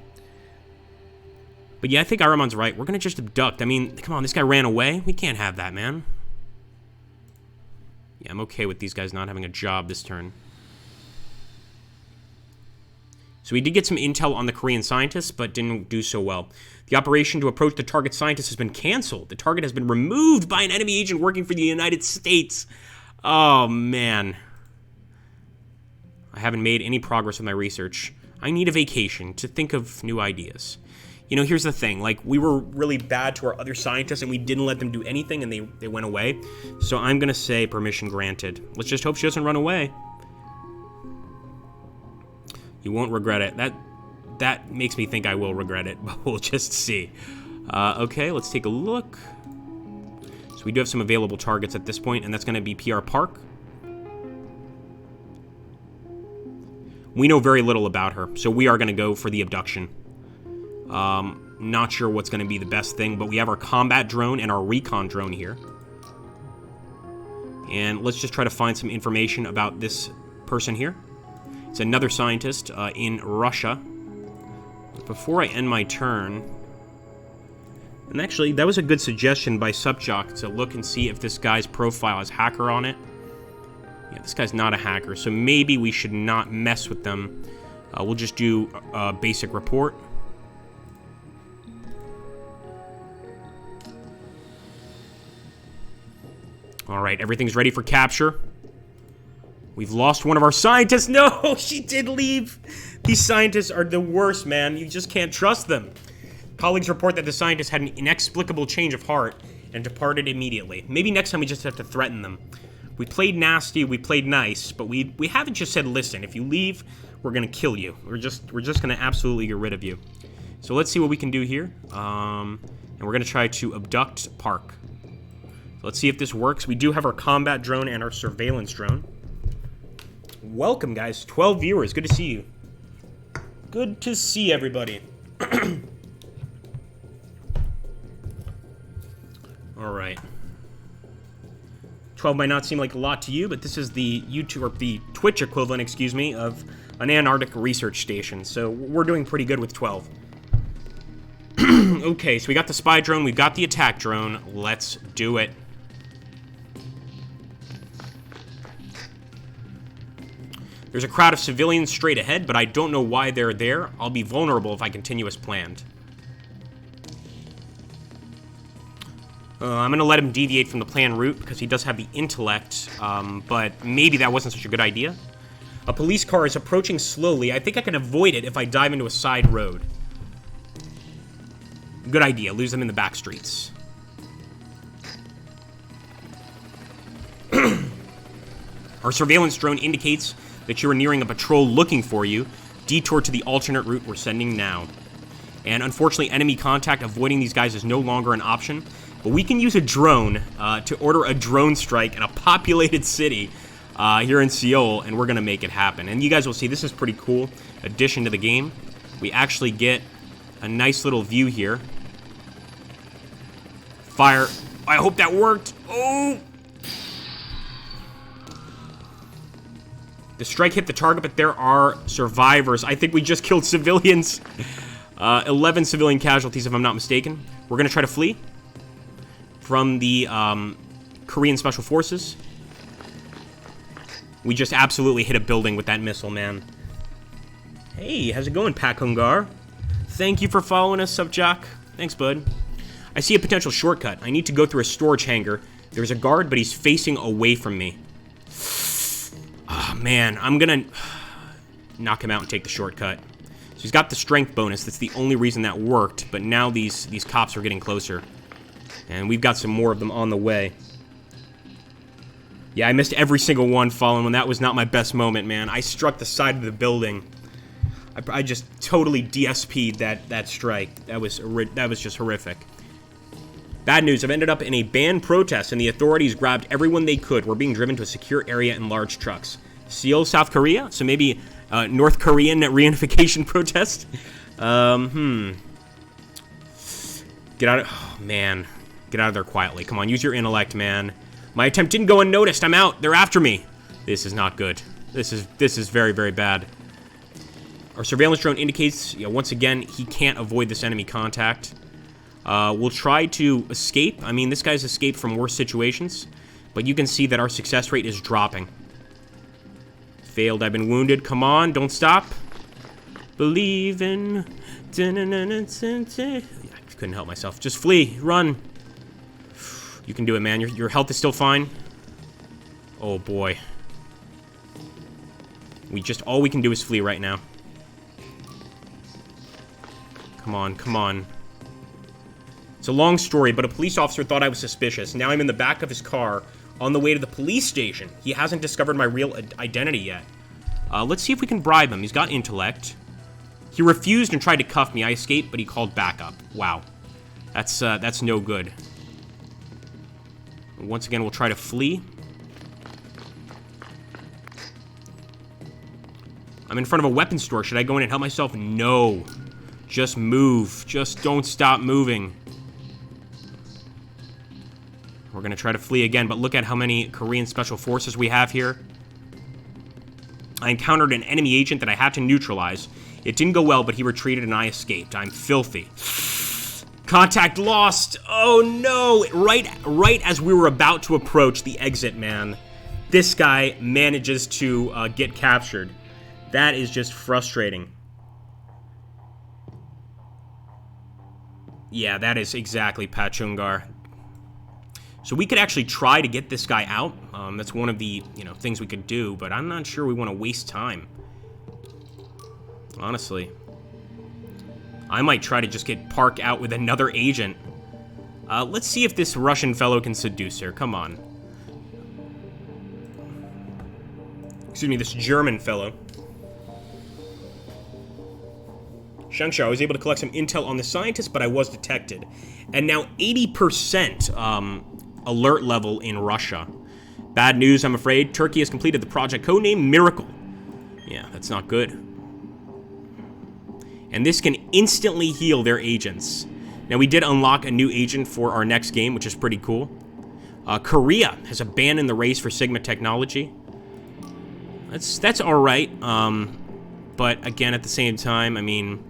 But yeah, I think Aramon's right. We're going to just abduct. I mean, come on, this guy ran away. We can't have that, man. Yeah, I'm okay with these guys not having a job this turn. So we did get some intel on the Korean scientists, but didn't do so well. The operation to approach the target scientist has been canceled. The target has been removed by an enemy agent working for the United States. Oh, man. I haven't made any progress with my research. I need a vacation to think of new ideas. You know, here's the thing. Like, we were really bad to our other scientists, and we didn't let them do anything, and they went away. So I'm going to say permission granted. Let's just hope she doesn't run away. You won't regret it. That makes me think I will regret it, but we'll just see. Okay, let's take a look. So we do have some available targets at this point, and that's going to be PR Park. We know very little about her, so we are going to go for the abduction. Not sure what's going to be the best thing, but we have our combat drone and our recon drone here. And let's just try to find some information about this person here. It's another scientist in Russia. Before I end my turn... And actually, that was a good suggestion by Subjock to look and see if this guy's profile has hacker on it. Yeah, this guy's not a hacker, so maybe we should not mess with them. We'll just do a basic report. Alright, everything's ready for capture. We've lost one of our scientists. No, she did leave. These scientists are the worst, man. You just can't trust them. Colleagues report that the scientist had an inexplicable change of heart and departed immedately. Maybe next time we just have to threaten them. We played nasty, we played nice, but we haven't just said, listen, if you leave, we're gonna kill you. We're just gonna absolutely get rid of you. So let's see what we can do here. And we're gonna try to abduct Park. Let's see if this works. We do have our combat drone and our surveillance drone. Welcome, guys. 12 viewers. Good to see you. Good to see everybody. All right. 12 might not seem like a lot to you, but this is the YouTube, or the Twitch equivalent, excuse me, of an Antarctic research station. So we're doing pretty good with 12. Okay, so we got the spy drone, we've got the attack drone. Let's do it. There's a crowd of civilians straight ahead, but I don't know why they're there. I'll be vulnerable if I continue as planned. I'm going to let him deviate from the planned route because he does have the intellect, but maybe that wasn't such a good idea. A police car is approaching slowly. I think I can avoid it if I dive into a side road. Good idea. Lose them in the back streets. Our surveillance drone indicates that you are nearing a patrol looking for you. Detour to the alternate route we're sending now. And unfortunately, enemy contact, avoiding these guys is no longer an option. But we can use a drone to order a drone strike in a populated city here in Seoul, and we're going to make it happen. And you guys will see, this is pretty cool addition to the game. We actually get a nice little view here. Fire. I hope that worked. Oh! The strike hit the target, but there are survivors. I think we just killed civilians. 11 civilian casualties, if I'm not mistaken. We're going to try to flee from the Korean Special Forces. We just absolutely hit a building with that missile, man. Hey, how's it going, Pak Hungar? Thank you for following us, Subjock. Thanks, bud. I see a potential shortcut. I need to go through a storage hangar. There's a guard, but he's facing away from me. Oh, man, I'm gonna knock him out and take the shortcut. So he's got the strength bonus. That's the only reason that worked, but now these cops are getting closer. And we've got some more of them on the way. Yeah, I missed every single one falling when that was not my best moment, man. I struck the side of the building. I just totally DSP'd that strike. That was just horrific. Bad news, I've ended up in a banned protest, and the authorities grabbed everyone they could. We're being driven to a secure area in large trucks. Seoul, South Korea? So maybe North Korean reunification protest? Get out of... Oh, man. Get out of there quietly. Come on, use your intellect, man. My attempt didn't go unnoticed. I'm out. They're after me. This is not good. This is very, very bad. Our surveillance drone indicates, once again, he can't avoid this enemy contact. We'll try to escape. I mean, this guy's escaped from worse situations, but you can see that our success rate is dropping. Failed. I've been wounded. Come on, don't stop. Believe in... I couldn't help myself. Just flee. Run. You can do it, man. Your health is still fine. Oh, boy. All we can do is flee right now. Come on, come on. It's a long story, but a police officer thought I was suspicious. Now I'm in the back of his car on the way to the police station. He hasn't discovered my real identity yet. Let's see if we can bribe him. He's got intellect. He refused and tried to cuff me. I escaped, but he called backup. Wow. That's no good. Once again, we'll try to flee. I'm in front of a weapons store. Should I go in and help myself? No. Just move. Just don't stop moving. We're going to try to flee again, but look at how many Korean special forces we have here. I encountered an enemy agent that I had to neutralize. It didn't go well, but he retreated and I escaped. I'm filthy. Contact lost. Oh no. Right as we were about to approach the exit, man, this guy manages to get captured. That is just frustrating. Yeah, that is exactly Pachungar. So we could actually try to get this guy out. That's one of the, things we could do, but I'm not sure we want to waste time. Honestly. I might try to just get Park out with another agent. Let's see if this Russian fellow can seduce her. Come on. Excuse me, this German fellow. Shangsha, I was able to collect some intel on the scientist, but I was detected. And now 80% alert level in Russia. Bad news, I'm afraid. Turkey has completed the project codenamed Miracle. Yeah, that's not good. And this can instantly heal their agents. Now, we did unlock a new agent for our next game, which is pretty cool. Korea has abandoned the race for Sigma technology. That's all right. But again, at the same time, I mean,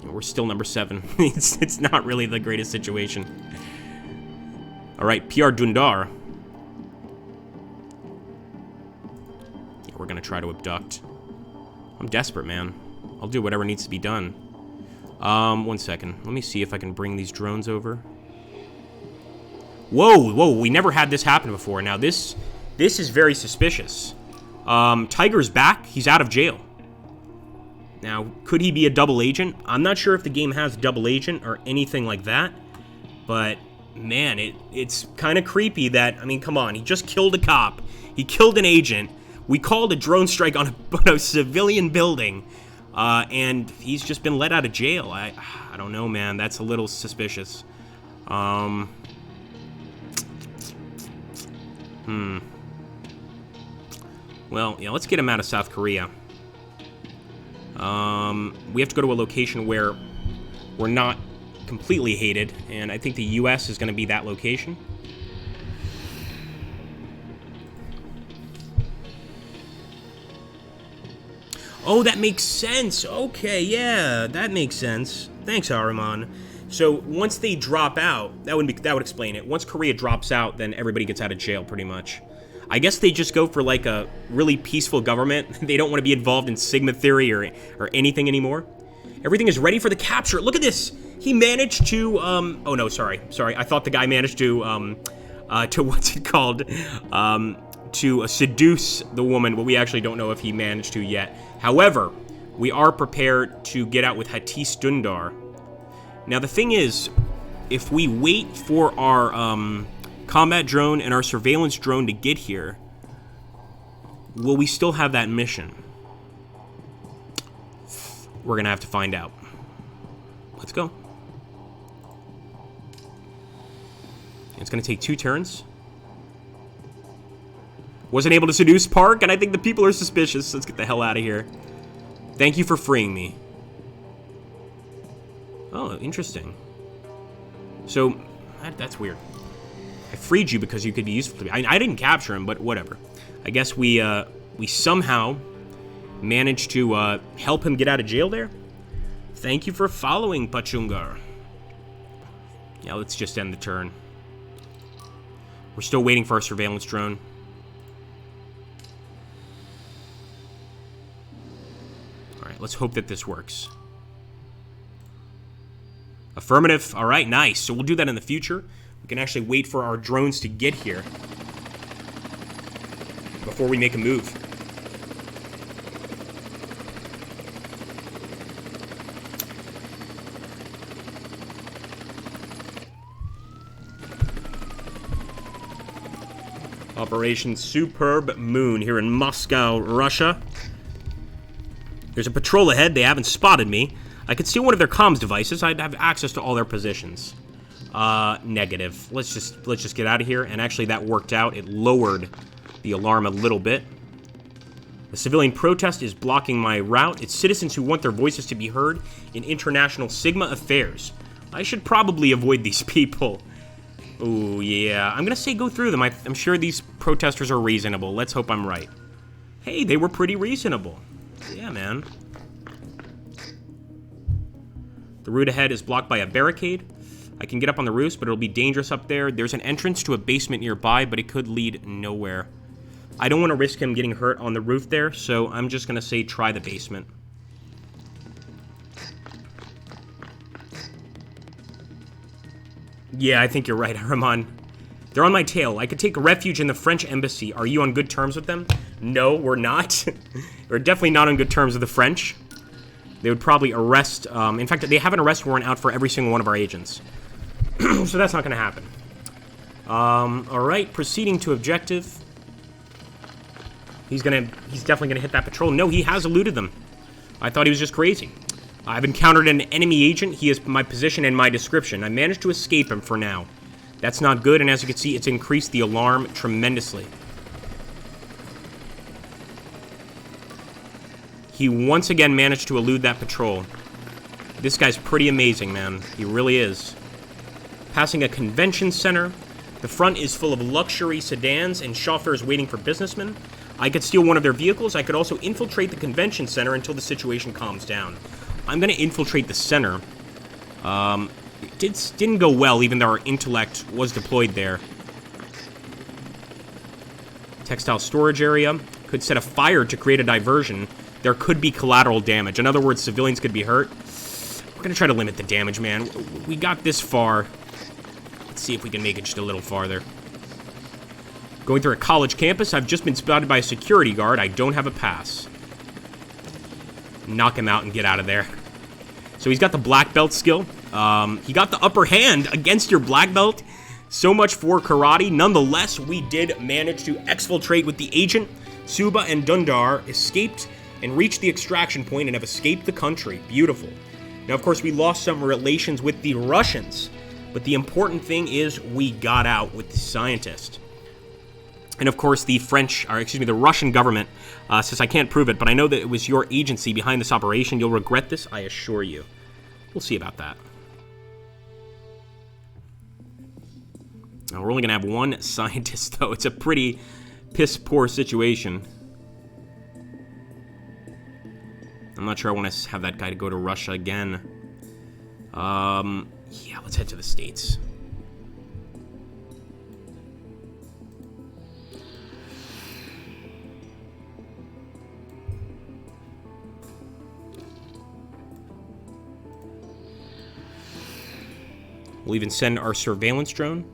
we're still number 7. It's not really the greatest situation. All right, PR Dundar. Yeah, we're gonna try to abduct. I'm desperate, man. I'll do whatever needs to be done. 1 second. Let me see if I can bring these drones over. Whoa, we never had this happen before. Now, this is very suspicious. Tiger's back. He's out of jail. Now, could he be a double agent? I'm not sure if the game has double agent or anything like that. But, man, it's kind of creepy that, I mean, come on. He just killed a cop. He killed an agent. We called a drone strike on a civilian building. And he's just been let out of jail. I don't know, man. That's a little suspicious. Well, let's get him out of South Korea. We have to go to a location where we're not completely hated, and I think the U.S. is going to be that location. Oh, that makes sense. Okay, yeah, that makes sense. Thanks, Ahriman. So once they drop out, that would explain it. Once Korea drops out, then everybody gets out of jail, pretty much. I guess they just go for like a really peaceful government. They don't want to be involved in Sigma theory or anything anymore. Everything is ready for the capture. Look at this. He managed to oh no, sorry. I thought the guy managed to what's it called? To seduce the woman, but we actually don't know if he managed to yet. However, we are prepared to get out with Hatis Dundar. Now the thing is, if we wait for our combat drone and our surveillance drone to get here, will we still have that mission? We're gonna have to find out. Let's go. It's gonna take 2 turns. Wasn't able to seduce Park, and I think the people are suspicious. Let's get the hell out of here. Thank you for freeing me. Oh, interesting. So, that's weird. I freed you because you could be useful to me. I didn't capture him, but whatever. I guess we somehow managed to help him get out of jail there. Thank you for following, Pachungar. Yeah, let's just end the turn. We're still waiting for our surveillance drone. Alright, let's hope that this works. Affirmative. Alright, nice. So we'll do that in the future. We can actually wait for our drones to get here before we make a move. Operation Superb Moon here in Moscow, Russia. There's a patrol ahead. They haven't spotted me. I could steal one of their comms devices. I'd have access to all their positions. Negative. Let's just get out of here. And actually, that worked out. It lowered the alarm a little bit. The civilian protest is blocking my route. It's citizens who want their voices to be heard in international Sigma affairs. I should probably avoid these people. Ooh, yeah. I'm gonna say go through them. I'm sure these protesters are reasonable. Let's hope I'm right. Hey, they were pretty reasonable. Yeah, man. The route ahead is blocked by a barricade. I can get up on the roofs, but it'll be dangerous up there. There's an entrance to a basement nearby, but it could lead nowhere. I don't want to risk him getting hurt on the roof there, so I'm just gonna say try the basement. Yeah, I think you're right, Rahman. They're on my tail. I could take refuge in the French embassy. Are you on good terms with them? No, we're not. We're definitely not on good terms with the French. They would probably arrest... in fact, they have an arrest warrant out for every single one of our agents. So that's not going to happen. Alright, proceeding to objective. He's definitely going to hit that patrol. No, he has eluded them. I thought he was just crazy. I've encountered an enemy agent. He is my position and my description. I managed to escape him for now. That's not good, and as you can see, it's increased the alarm tremendously. He once again managed to elude that patrol. This guy's pretty amazing, man. He really is. Passing a convention center. The front is full of luxury sedans and chauffeurs waiting for businessmen. I could steal one of their vehicles. I could also infiltrate the convention center until the situation calms down. I'm going to infiltrate the center. It didn't go well, even though our intellect was deployed there. Textile storage area. Could set a fire to create a diversion. There could be collateral damage. In other words, civilians could be hurt. We're going to try to limit the damage, man. We got this far. Let's see if we can make it just a little farther. Going through a college campus. I've just been spotted by a security guard. I don't have a pass. Knock him out and get out of there. So he's got the black belt skill. He got the upper hand against your black belt. So much for karate. Nonetheless, we did manage to exfiltrate with the agent. Suba and Dundar escaped and reached the extraction point and have escaped the country. Beautiful. Now, of course, we lost some relations with the Russians. But the important thing is we got out with the scientist. And of course, the Russian government says I can't prove it, but I know that it was your agency behind this operation. You'll regret this, I assure you. We'll see about that. Now, we're only going to have one scientist, though. It's a pretty piss-poor situation. I'm not sure I want to have that guy to go to Russia again. Yeah, let's head to the States. We'll even send our surveillance drone.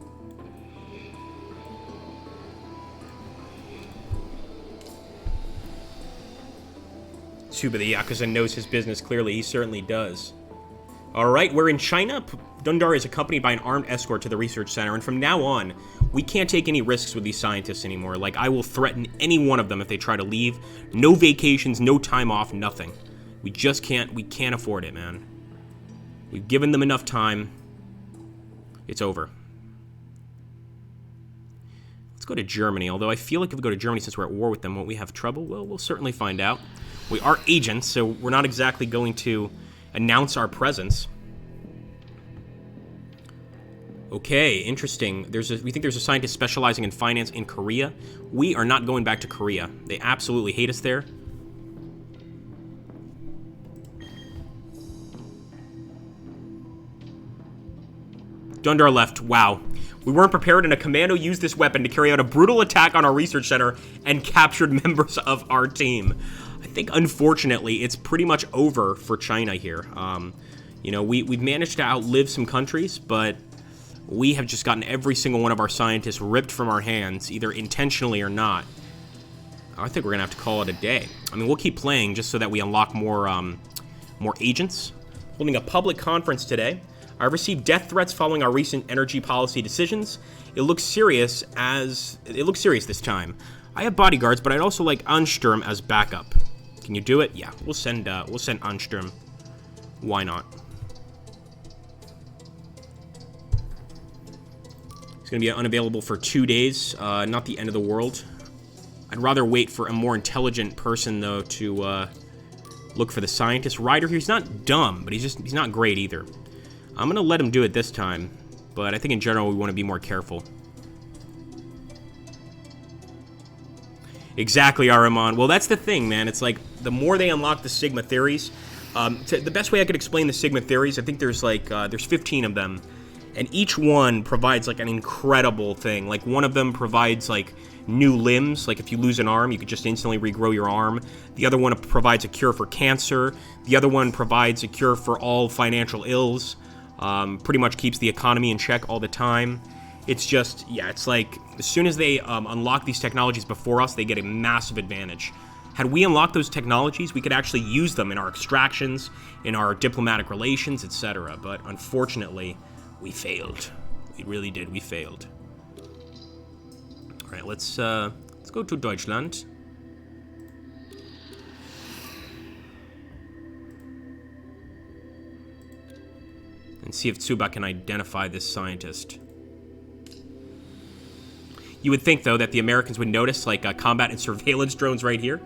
Tsuba the Yakuza knows his business clearly. He certainly does. Alright, we're in China. Dundar is accompanied by an armed escort to the research center, and from now on, we can't take any risks with these scientists anymore. Like, I will threaten any one of them if they try to leave. No vacations, no time off, nothing. We just can't, we can't afford it, man. We've given them enough time. It's over. Let's go to Germany, although I feel like if we go to Germany, since we're at war with them, won't we have trouble? Well, we'll certainly find out. We are agents, so we're not exactly going to announce our presence. Okay, interesting. We think there's a scientist specializing in finance in Korea. We are not going back to Korea. They absolutely hate us there. Dundar left. Wow. We weren't prepared, and a commando used this weapon to carry out a brutal attack on our research center and captured members of our team. I think, unfortunately, it's pretty much over for China here. You know, we've managed to outlive some countries, but we have just gotten every single one of our scientists ripped from our hands, either intentionally or not. I think we're going to have to call it a day. I mean, we'll keep playing just so that we unlock more agents. Holding a public conference today. I've received death threats following our recent energy policy decisions. It looks serious this time. I have bodyguards, but I'd also like Ansturm as backup. Can you do it? Yeah, we'll send Ansturm. Why not? It's going to be unavailable for 2 days. Not the end of the world. I'd rather wait for a more intelligent person, though, to look for the scientist. Ryder here, he's not dumb, but he's not great either. I'm going to let him do it this time, but I think in general we want to be more careful. Exactly, Ahriman. Well, that's the thing, man. It's like, the more they unlock the Sigma theories, the best way I could explain the Sigma theories, I think there's like, there's 15 of them, and each one provides like an incredible thing. Like, one of them provides like new limbs. Like, if you lose an arm, you could just instantly regrow your arm. The other one provides a cure for cancer. The other one provides a cure for all financial ills. Pretty much keeps the economy in check all the time. It's just, yeah, it's like, as soon as they unlock these technologies before us, they get a massive advantage. Had we unlocked those technologies, we could actually use them in our extractions, in our diplomatic relations, etc. But unfortunately, we failed. We really did. We failed. All right, let's go to Deutschland. And see if Tsuba can identify this scientist. You would think, though, that the Americans would notice, like, combat and surveillance drones right here.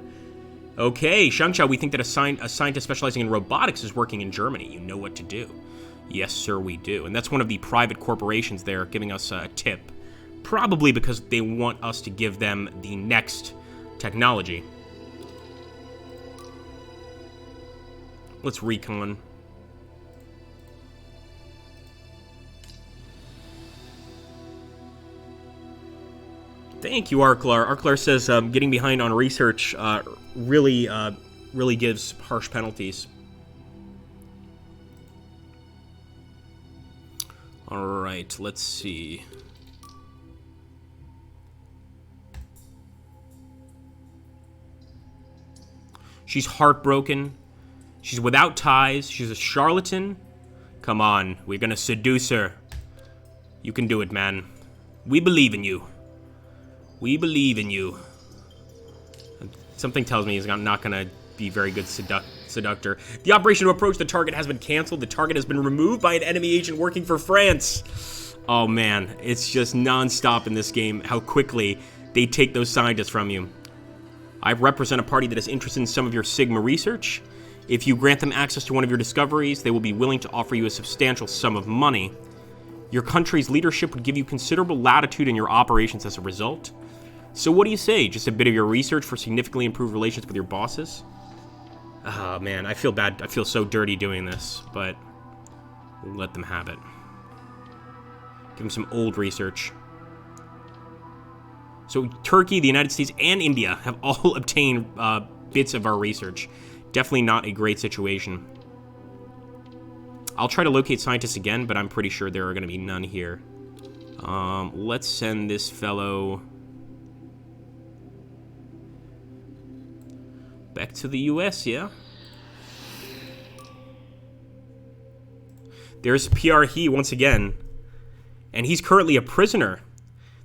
Okay, Shangchao, we think that a scientist specializing in robotics is working in Germany. You know what to do. Yes, sir, we do. And that's one of the private corporations there giving us a tip. Probably because they want us to give them the next technology. Let's recon. Thank you, Arklar. Arklar says getting behind on research really gives harsh penalties. All right, let's see. She's heartbroken. She's without ties. She's a charlatan. Come on, we're gonna seduce her. You can do it, man. We believe in you. We believe in you. Something tells me he's not going to be a very good seductor. The operation to approach the target has been canceled. The target has been removed by an enemy agent working for France. Oh, man. It's just non-stop in this game how quickly they take those scientists from you. I represent a party that is interested in some of your Sigma research. If you grant them access to one of your discoveries, they will be willing to offer you a substantial sum of money. Your country's leadership would give you considerable latitude in your operations as a result. So what do you say? Just a bit of your research for significantly improved relations with your bosses? Oh, man, I feel bad. I feel so dirty doing this, but we'll let them have it. Give them some old research. So Turkey, the United States, and India have all obtained bits of our research. Definitely not a great situation. I'll try to locate scientists again, but I'm pretty sure there are going to be none here. Let's send this fellow back to the US, yeah? There's Pierre He once again. And he's currently a prisoner.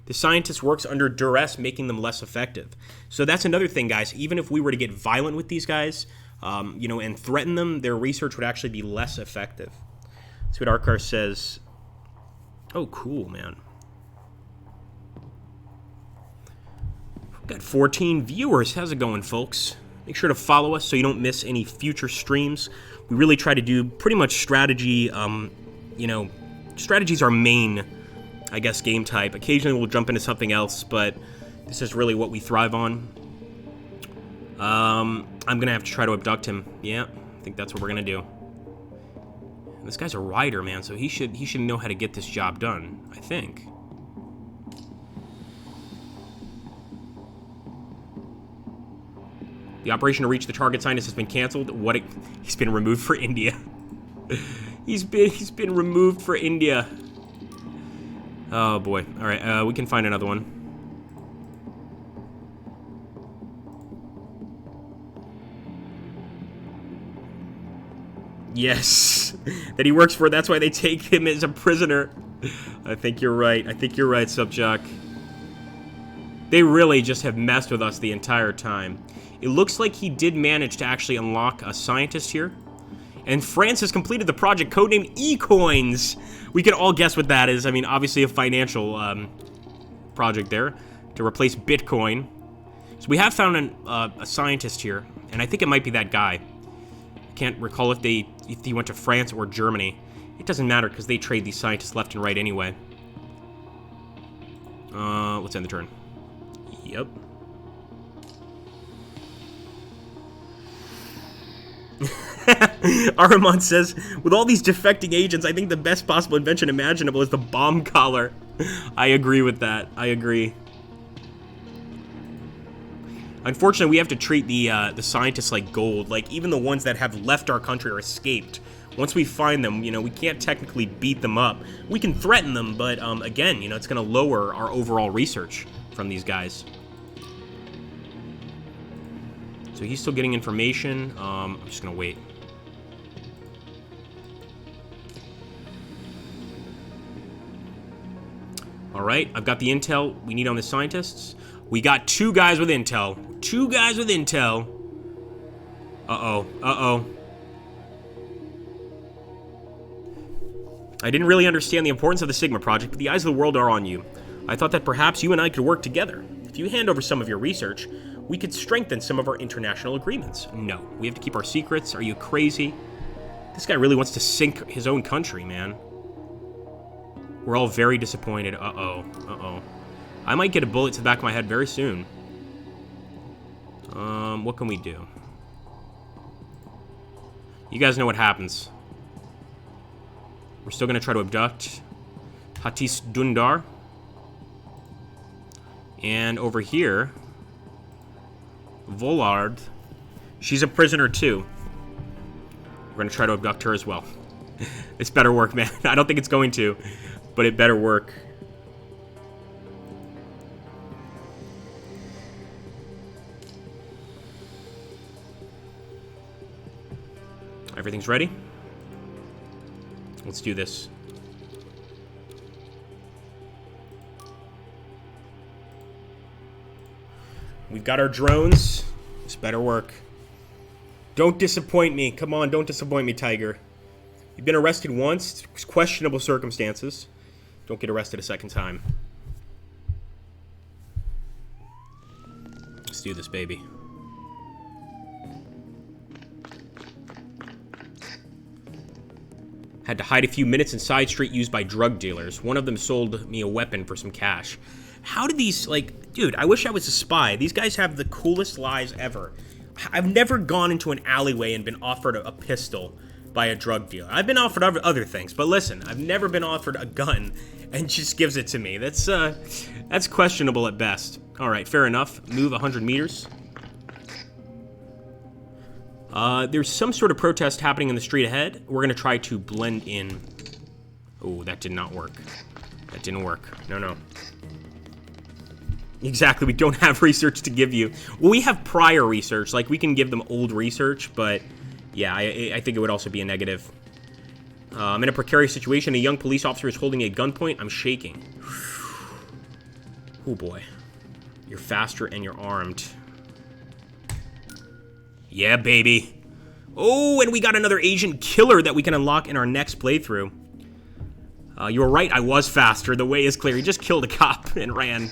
The scientist works under duress, making them less effective. So that's another thing, guys. Even if we were to get violent with these guys, and threaten them, their research would actually be less effective. That's what Arkar says. Oh, cool, man. We've got 14 viewers. How's it going, folks? Make sure to follow us so you don't miss any future streams. We really try to do pretty much strategy. Strategy's our main, I guess, game type. Occasionally we'll jump into something else, but this is really what we thrive on. I'm gonna have to try to abduct him. Yeah, I think that's what we're gonna do. This guy's a rider, man, so he should know how to get this job done, I think. The operation to reach the target scientist has been canceled. He's been removed for India. He's been removed for India. Oh boy. All right, we can find another one. Yes, that he works for. That's why they take him as a prisoner. I think you're right. Subjock. They really just have messed with us the entire time. It looks like he did manage to actually unlock a scientist here. And France has completed the project codenamed E-Coins. We can all guess what that is. I mean, obviously a financial project there to replace Bitcoin. So we have found a scientist here, and I think it might be that guy. I can't recall if he went to France or Germany. It doesn't matter because they trade these scientists left and right anyway. Let's end the turn. Yep. Aramon says, with all these defecting agents, I think the best possible invention imaginable is the bomb collar. I agree with that. I agree. Unfortunately, we have to treat the scientists like gold. Like, even the ones that have left our country or escaped. Once we find them, we can't technically beat them up. We can threaten them, but again, it's going to lower our overall research from these guys. So he's still getting information. I'm just going to wait. All right, I've got the intel we need on the scientists. We got 2 guys with intel. 2 guys with intel. Uh-oh. I didn't really understand the importance of the Sigma project, but the eyes of the world are on you. I thought that perhaps you and I could work together. If you hand over some of your research, we could strengthen some of our international agreements. No, we have to keep our secrets. Are you crazy? This guy really wants to sink his own country, man. We're all very disappointed. Uh-oh. I might get a bullet to the back of my head very soon. What can we do? You guys know what happens. We're still going to try to abduct Hatis Dundar. And over here, Volard. She's a prisoner too. We're going to try to abduct her as well. This better work, man. I don't think it's going to, but it better work. Everything's ready? Let's do this. We've got our drones. This better work. Don't disappoint me. Come on, don't disappoint me, Tiger. You've been arrested once. It's questionable circumstances. Don't get arrested a second time. Let's do this, baby. Had to hide a few minutes in side street used by drug dealers. One of them sold me a weapon for some cash. How do these, dude, I wish I was a spy. These guys have the coolest lives ever. I've never gone into an alleyway and been offered a pistol by a drug dealer. I've been offered other things, but listen, I've never been offered a gun and just gives it to me. That's questionable at best. All right, fair enough. Move 100 meters. There's some sort of protest happening in the street ahead. We're going to try to blend in. Oh, that did not work. That didn't work. No. Exactly, we don't have research to give you. Well, we have prior research. Like, we can give them old research, but yeah, I think it would also be a negative. I'm in a precarious situation. A young police officer is holding a gunpoint. I'm shaking. Oh, boy. You're faster and you're armed. Yeah, baby. Oh, and we got another Asian killer that we can unlock in our next playthrough. You were right, I was faster. The way is clear. He just killed a cop and ran.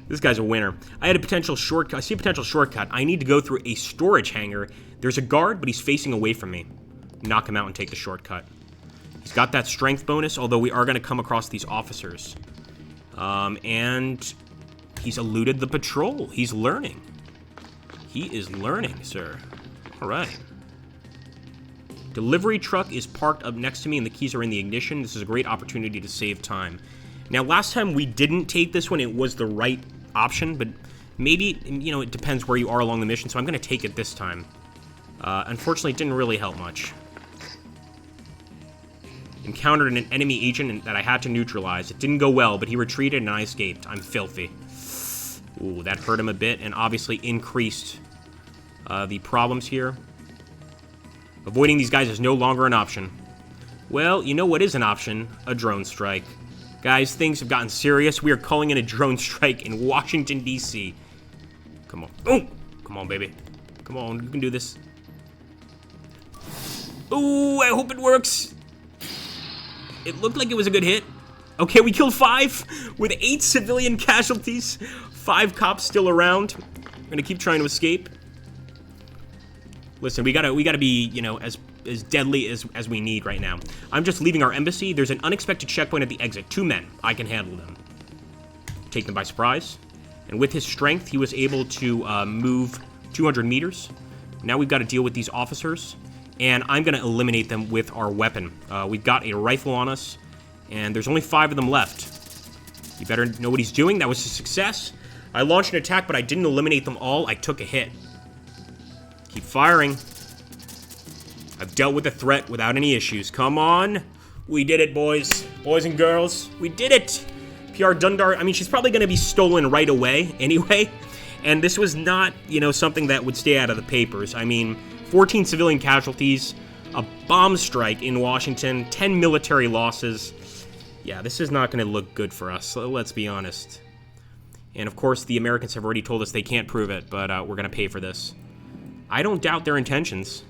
This guy's a winner. I had a potential shortcut. I see a potential shortcut. I need to go through a storage hangar. There's a guard, but he's facing away from me. Knock him out and take the shortcut. He's got that strength bonus, although we are going to come across these officers. And he's eluded the patrol. He's learning. He is learning, sir. All right. Delivery truck is parked up next to me, and the keys are in the ignition. This is a great opportunity to save time. Now, last time we didn't take this one. It was the right option, but maybe, you know, it depends where you are along the mission, so I'm going to take it this time. Unfortunately, it didn't really help much. Encountered an enemy agent that I had to neutralize. It didn't go well, but he retreated and I escaped. I'm filthy. Ooh, that hurt him a bit and obviously increased the problems here. Avoiding these guys is no longer an option. Well, you know what is an option? A drone strike. Guys, things have gotten serious. We are calling in a drone strike in Washington, D.C. Come on. Oh! Come on, baby. Come on, you can do this. Ooh, I hope it works. It looked like it was a good hit. Okay, we killed 5 with 8 civilian casualties. 5 cops still around. We're gonna keep trying to escape. Listen, we gotta be, you know, as deadly as we need right now. I'm just leaving our embassy. There's an unexpected checkpoint at the exit. 2 men. I can handle them. Take them by surprise. And with his strength, he was able to move 200 meters. Now we've got to deal with these officers. And I'm going to eliminate them with our weapon. We've got a rifle on us. And there's only 5 of them left. You better know what he's doing. That was a success. I launched an attack, but I didn't eliminate them all. I took a hit. Keep firing. I've dealt with the threat without any issues. Come on. We did it, boys. Boys and girls. We did it. PR Dundar, I mean, she's probably going to be stolen right away anyway. And this was not, you know, something that would stay out of the papers. I mean, 14 civilian casualties, a bomb strike in Washington, 10 military losses. Yeah, this is not going to look good for us, so let's be honest. And of course, the Americans have already told us they can't prove it, but we're going to pay for this. I don't doubt their intentions.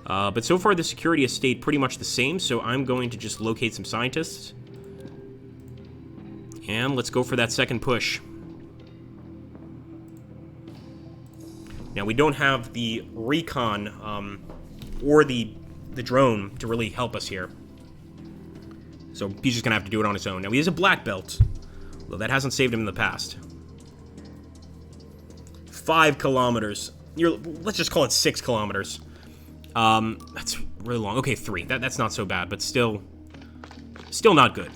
But so far, the security has stayed pretty much the same, so I'm going to just locate some scientists. And let's go for that second push. Now, we don't have the recon or the drone to really help us here. So he's just going to have to do it on his own. Now, he is a black belt, though that hasn't saved him in the past. 5 kilometers. Let's just call it 6 kilometers. That's really long. Okay, 3. That's not so bad, but still not good.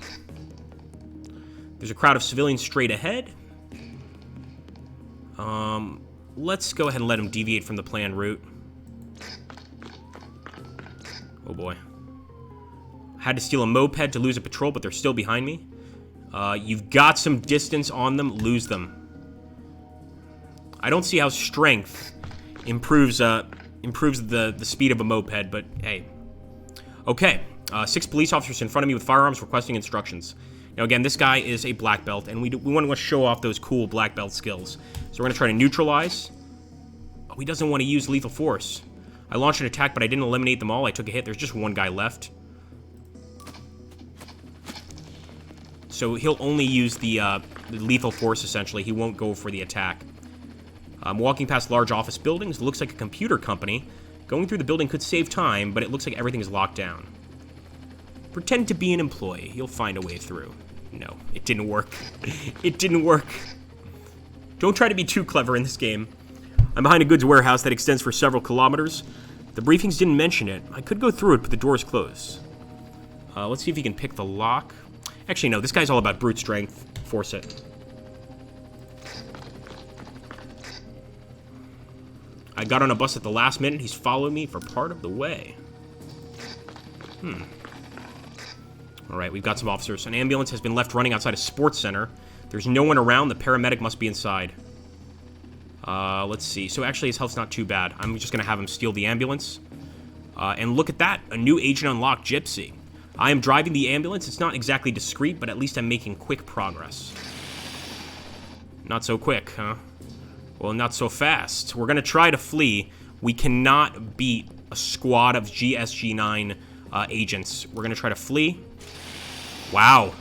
There's a crowd of civilians straight ahead. Let's go ahead and let him deviate from the planned route. Oh boy. Had to steal a moped to lose a patrol, but they're still behind me. You've got some distance on them. Lose them. I don't see how strength improves the speed of a moped, but hey. Okay, 6 police officers in front of me with firearms requesting instructions. Now again, this guy is a black belt, and we want to show off those cool black belt skills. So we're going to try to neutralize. Oh, he doesn't want to use lethal force. I launched an attack, but I didn't eliminate them all. I took a hit. There's just 1 guy left. So he'll only use the lethal force, essentially. He won't go for the attack. I'm walking past large office buildings. It looks like a computer company. Going through the building could save time, but it looks like everything is locked down. Pretend to be an employee. You'll find a way through. No, it didn't work. It didn't work. Don't try to be too clever in this game. I'm behind a goods warehouse that extends for several kilometers. The briefings didn't mention it. I could go through it, but the door is closed. Let's see if he can pick the lock. Actually, no, this guy's all about brute strength. Force it. I got on a bus at the last minute. He's followed me for part of the way. All right, we've got some officers. An ambulance has been left running outside a sports center. There's no one around. The paramedic must be inside. Let's see. So actually, his health's not too bad. I'm just going to have him steal the ambulance. And look at that, a new agent unlocked, Gypsy. I am driving the ambulance. It's not exactly discreet, but at least I'm making quick progress. Not so quick, huh? Well, not so fast. We're gonna try to flee. We cannot beat a squad of GSG-9 agents. We're gonna try to flee. Wow.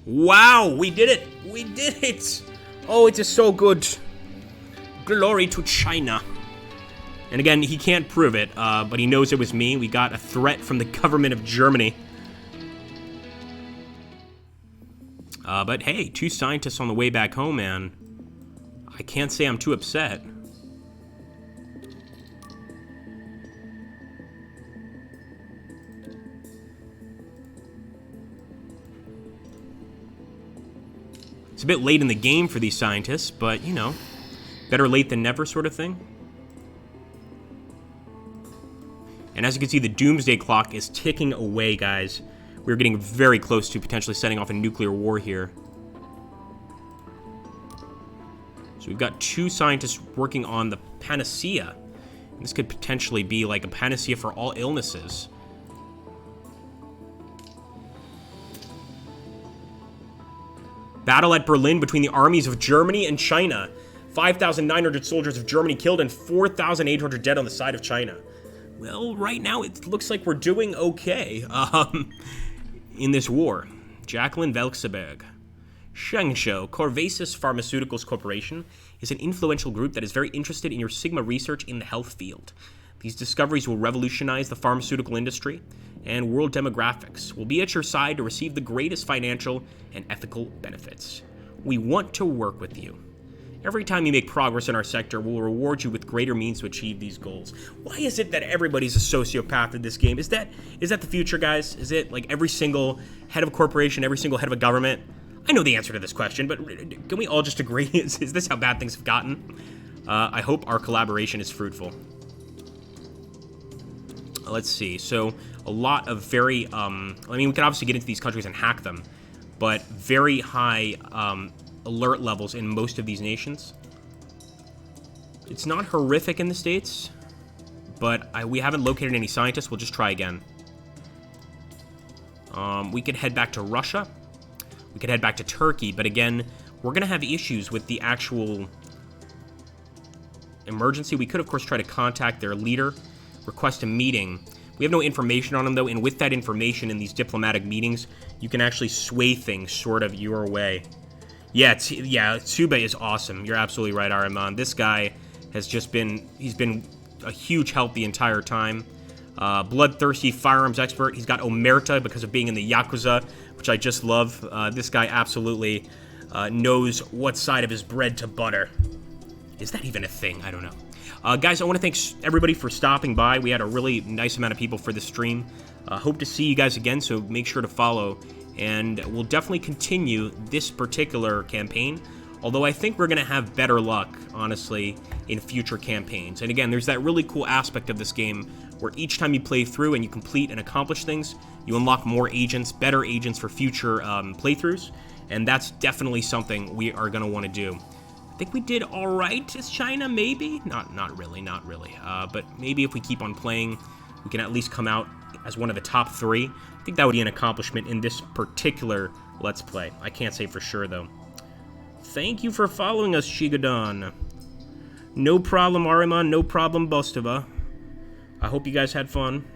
Wow, we did it. We did it. Oh, it is so good. Glory to China. And again, he can't prove it, but he knows it was me. We got a threat from the government of Germany. But hey, 2 scientists on the way back home, man. I can't say I'm too upset. It's a bit late in the game for these scientists, but, you know, better late than never sort of thing. And as you can see, the doomsday clock is ticking away, guys. We're getting very close to potentially setting off a nuclear war here. So we've got 2 scientists working on the panacea. This could potentially be like a panacea for all illnesses. Battle at Berlin between the armies of Germany and China. 5,900 soldiers of Germany killed and 4,800 dead on the side of China. Well, right now it looks like we're doing okay in this war. Jacqueline Velkseberg. Shengshou Corvasis Pharmaceuticals Corporation is an influential group that is very interested in your Sigma research in the health field. These discoveries will revolutionize the pharmaceutical industry, and world demographics will be at your side to receive the greatest financial and ethical benefits. We want to work with you. Every time you make progress in our sector, we'll reward you with greater means to achieve these goals. Why is it that everybody's a sociopath in this game? Is that the future, guys? Is it like every single head of a corporation, every single head of a government? I know the answer to this question, but can we all just agree? Is this how bad things have gotten? I hope our collaboration is fruitful. Let's see. So a lot of very, I mean, we can obviously get into these countries and hack them, but very high alert levels in most of these nations. It's not horrific in the States, but we haven't located any scientists. We'll just try again. We could head back to Russia. We could head back to Turkey, but again, we're going to have issues with the actual emergency. We could, of course, try to contact their leader, request a meeting. We have no information on them, though, and with that information in these diplomatic meetings, you can actually sway things sort of your way. Yeah, Tsube is awesome. You're absolutely right, Ariman. This guy has just been, he's been a huge help the entire time. Bloodthirsty firearms expert. He's got Omerta because of being in the Yakuza, which I just love. This guy absolutely knows what side of his bread to butter. Is that even a thing? I don't know. Guys, I want to thank everybody for stopping by. We had a really nice amount of people for this stream. Hope to see you guys again, so make sure to follow. And we'll definitely continue this particular campaign, although I think we're going to have better luck, honestly, in future campaigns. And again, there's that really cool aspect of this game where each time you play through and you complete and accomplish things, you unlock more agents, better agents for future playthroughs, and that's definitely something we are going to want to do. I think we did all right as China, maybe? Not really. But maybe if we keep on playing, we can at least come out as one of the top 3. I think that would be an accomplishment in this particular Let's Play. I can't say for sure, though. Thank you for following us, Shigadon. No problem, Ariman. No problem, Bostova. I hope you guys had fun.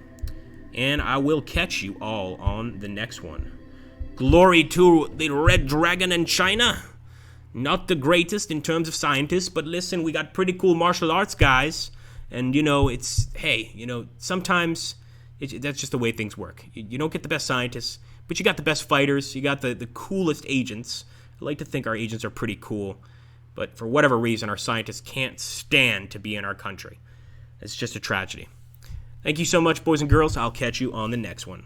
And I will catch you all on the next one. Glory to the Red Dragon in China. Not the greatest in terms of scientists, but listen, we got pretty cool martial arts guys. And, you know, it's, hey, you know, sometimes that's just the way things work. You don't get the best scientists, but you got the best fighters. You got the coolest agents. I like to think our agents are pretty cool, but for whatever reason, our scientists can't stand to be in our country. It's just a tragedy. Thank you so much, boys and girls. I'll catch you on the next one.